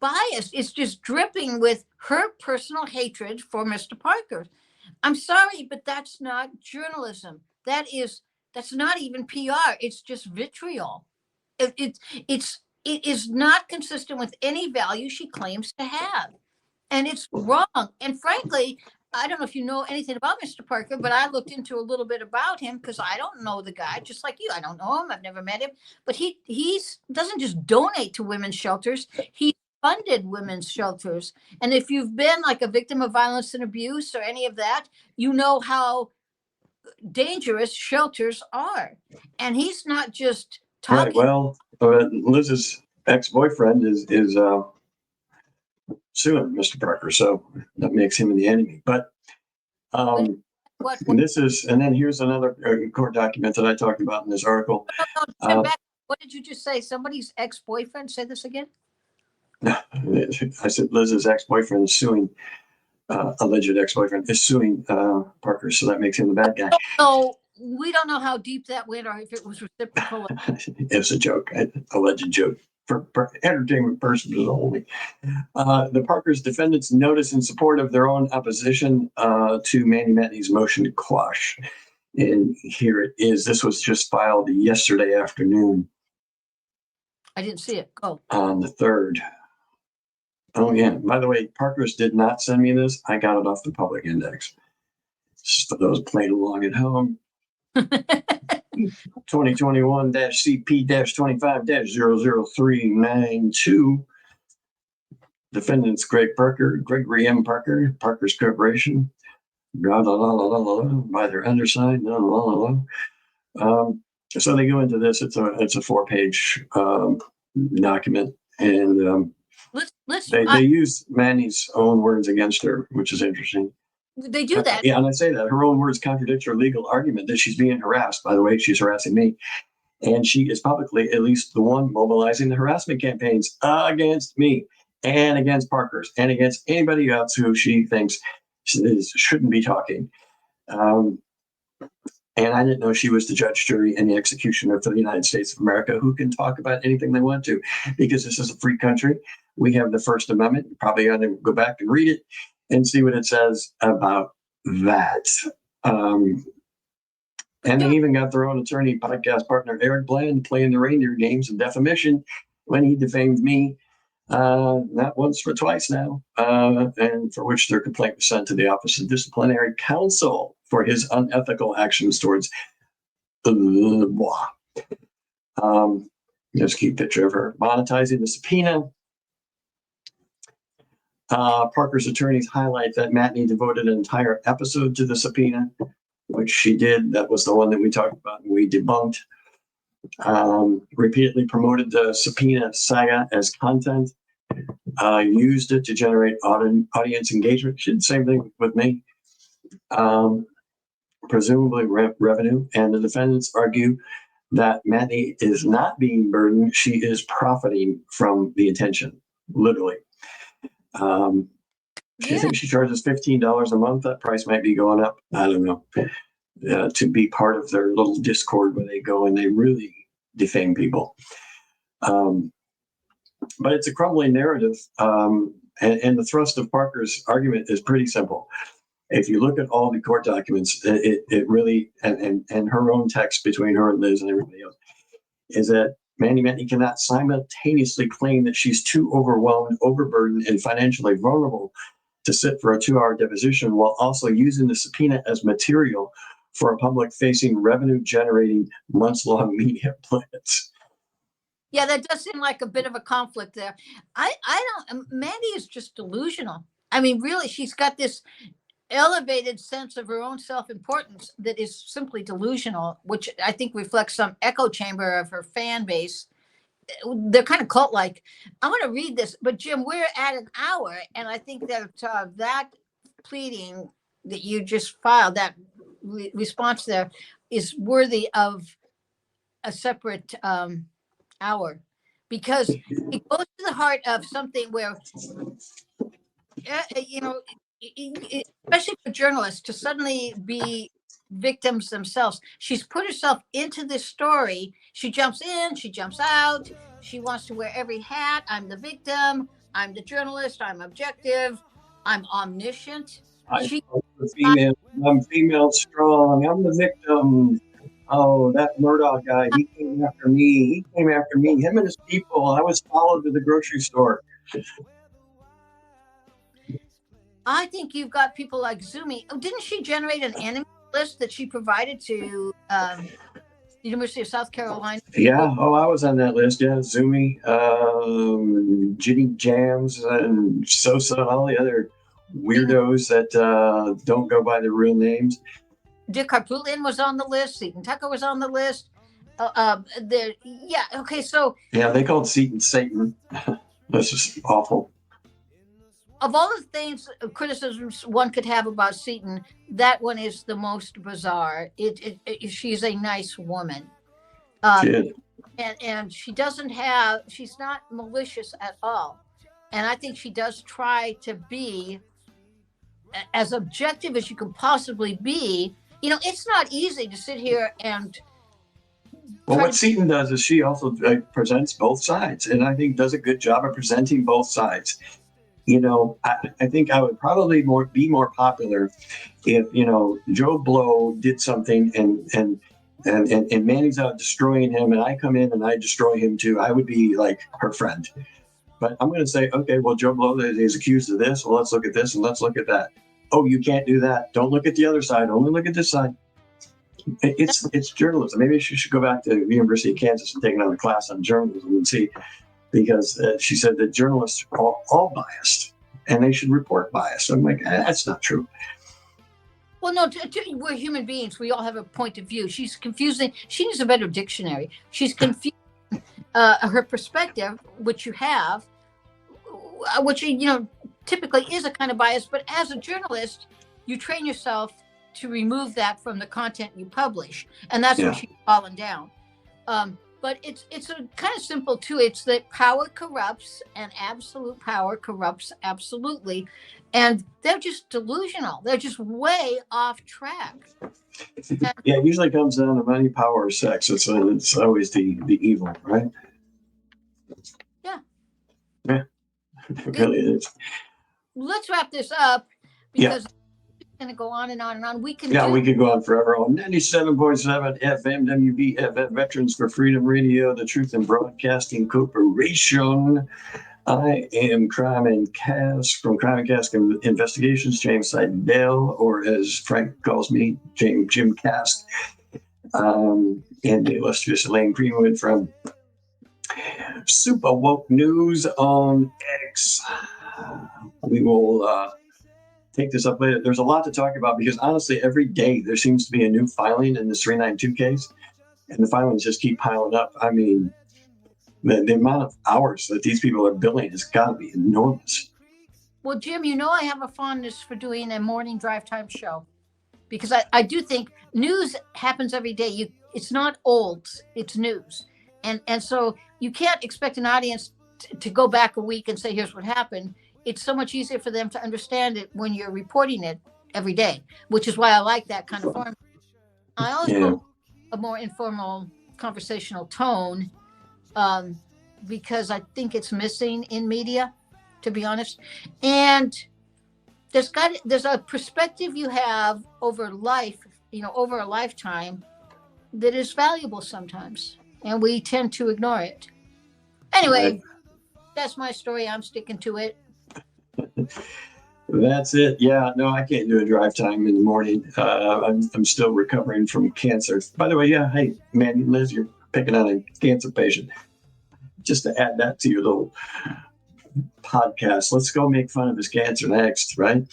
biased. It's just dripping with her personal hatred for Mr. Parker. I'm sorry, but that's not journalism. That's not even PR. It's just vitriol. It is not consistent with any value she claims to have. And it's wrong. And frankly, I don't know if you know anything about Mr. Parker, but I looked into a little bit about him because I don't know the guy, just like you. I don't know him. I've never met him. But he doesn't just donate to women's shelters. He funded women's shelters. And if you've been like a victim of violence and abuse or any of that, you know how dangerous shelters are. And he's not just talking. Right. Well, Liz's ex-boyfriend is suing Mr. Parker, so that makes him the enemy. But What? this is, and then here's another court document that I talked about in this article. Step back. What did you just say? Somebody's ex-boyfriend? Say this again. I said Liz's ex-boyfriend is suing, alleged ex-boyfriend is suing Parker, so that makes him the bad guy. So we don't know how deep that went or if it was reciprocal. It's a joke, alleged joke for entertainment purposes only. The Parker's defendants notice in support of their own opposition to Mandy Matney's motion to quash. And here it is. This was just filed yesterday afternoon. I didn't see it. Go. On the 3rd. Oh, yeah. By the way, Parker's did not send me this. I got it off the public index. Just for those playing along at home. 2021-CP-25-00392. Defendants Gregory M. Parker, Parker's Corporation, blah, blah, blah, blah, blah, blah, by their undersigned, blah, blah, blah, blah. So they go into this. It's a 4-page document, and they use Mandy's own words against her, which is interesting. They do that. Yeah, and I say that her own words contradict her legal argument that she's being harassed. By the way, she's harassing me. And she is publicly at least the one mobilizing the harassment campaigns against me and against Parker's and against anybody else who she thinks shouldn't be talking. And I didn't know she was the judge, jury, and the executioner for the United States of America, who can talk about anything they want to, because this is a free country. We have the First Amendment. You probably got to go back and read it and see what it says about that. And they even got their own attorney, podcast partner Eric Bland, playing the reindeer games of defamation when he defamed me, not once but twice now, and for which their complaint was sent to the Office of Disciplinary Counsel for his unethical actions towards Just keep picture of her monetizing the subpoena. Parker's attorneys highlight that Matney devoted an entire episode to the subpoena, which she did. That was the one that we talked about and we debunked. Repeatedly promoted the subpoena saga as content used it to generate audience engagement. She did the same thing with me. Presumably revenue. And the defendants argue that Matney is not being burdened. She is profiting from the attention, literally. She thinks she charges $15 a month. That price might be going up. I don't know. To be part of their little Discord where they go and they really defame people. But it's a crumbling narrative. And the thrust of Parker's argument is pretty simple. If you look at all the court documents, it really, and her own text between her and Liz and everybody else, is that Mandy Matney cannot simultaneously claim that she's too overwhelmed, overburdened, and financially vulnerable to sit for a 2-hour deposition while also using the subpoena as material for a public-facing, revenue-generating, months-long media blitz. Yeah, that does seem like a bit of a conflict there. Mandy is just delusional. I mean, really, she's got this elevated sense of her own self-importance that is simply delusional, which I think reflects some echo chamber of her fan base. They're kind of cult-like. I want to read this, but Jim, we're at an hour, and I think that that pleading that you just filed, that response there, is worthy of a separate hour, because it goes to the heart of something where, especially for journalists to suddenly be victims themselves. She's put herself into this story. She jumps in, she jumps out. She wants to wear every hat. I'm the victim. I'm the journalist. I'm objective. I'm omniscient. I'm female strong. I'm the victim. Oh, that Murdaugh guy, he came after me. Him and his people. I was followed to the grocery store. I think you've got people like Zumi. Oh, didn't she generate an enemy list that she provided to the University of South Carolina? Yeah. Oh, I was on that list. Yeah. Zumi, Ginny Jams, and Sosa, and all the other weirdos that don't go by their real names. Dick Harpootlian was on the list. Seton Tucker was on the list. Okay. So. Yeah, they called Seton Satan. That's just awful. Of all the things, criticisms one could have about Seton, that one is the most bizarre. She's a nice woman. And she's not malicious at all. And I think she does try to be as objective as you can possibly be. It's not easy to sit here and. Well, what Seton does is she also presents both sides, and I think does a good job of presenting both sides. I think I would probably be more popular if, Joe Blow did something and Mandy's out destroying him and I come in and I destroy him too. I would be like her friend. But I'm going to say, okay, well, Joe Blow is accused of this. Well, let's look at this and let's look at that. Oh, you can't do that. Don't look at the other side. Only look at this side. It's journalism. Maybe she should go back to the University of Kansas and take another class on journalism and see. Because she said that journalists are all biased and they should report bias. I'm like, that's not true. Well, no, we're human beings. We all have a point of view. She's confusing. She needs a better dictionary. She's confusing her perspective, which you have, which, typically is a kind of bias. But as a journalist, you train yourself to remove that from the content you publish. And that's where she's fallen down. But it's a kind of simple too. It's that power corrupts, and absolute power corrupts absolutely. And they're just delusional. They're just way off track. Yeah, it usually comes down to money, power, or sex. It's always the evil, right? Yeah. Yeah, it really is. Let's wrap this up because going to go on and on and on. We could go on forever on 97.7 FM WBFF Veterans for Freedom Radio, the Truth in Broadcasting Corporation. I am Crime and Cask from Crime and Cask Investigations, James Seidel, or as Frank calls me, Jim Cask, and the illustrious Elaine Greenwood from SuperWoke News on X. We will take this up later. There's a lot to talk about because honestly, every day there seems to be a new filing in this 392 case, and the filings just keep piling up. I mean, The amount of hours that these people are billing has got to be enormous. Well, Jim, you know I have a fondness for doing a morning drive time show because I do think news happens every day. It's not old, it's news. And so you can't expect an audience to go back a week and say, here's what happened. It's so much easier for them to understand it when you're reporting it every day, which is why I like that kind of format. I always go a more informal conversational tone because I think it's missing in media, to be honest. And there's a perspective you have over life, over a lifetime that is valuable sometimes, and we tend to ignore it. Anyway, that's my story. I'm sticking to it. That's it. Yeah, no, I can't do a drive time in the morning. I'm still recovering from cancer. By the way, yeah, hey, Mandy, Liz, you're picking on a cancer patient. Just to add that to your little podcast, let's go make fun of his cancer next, right?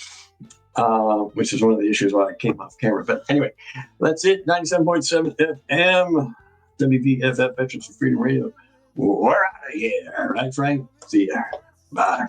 Which is one of the issues why I came off camera. But anyway, that's it. 97.7 FM, WVFF, Veterans for Freedom Radio. We're out of here, right, Frank? See ya. Bye.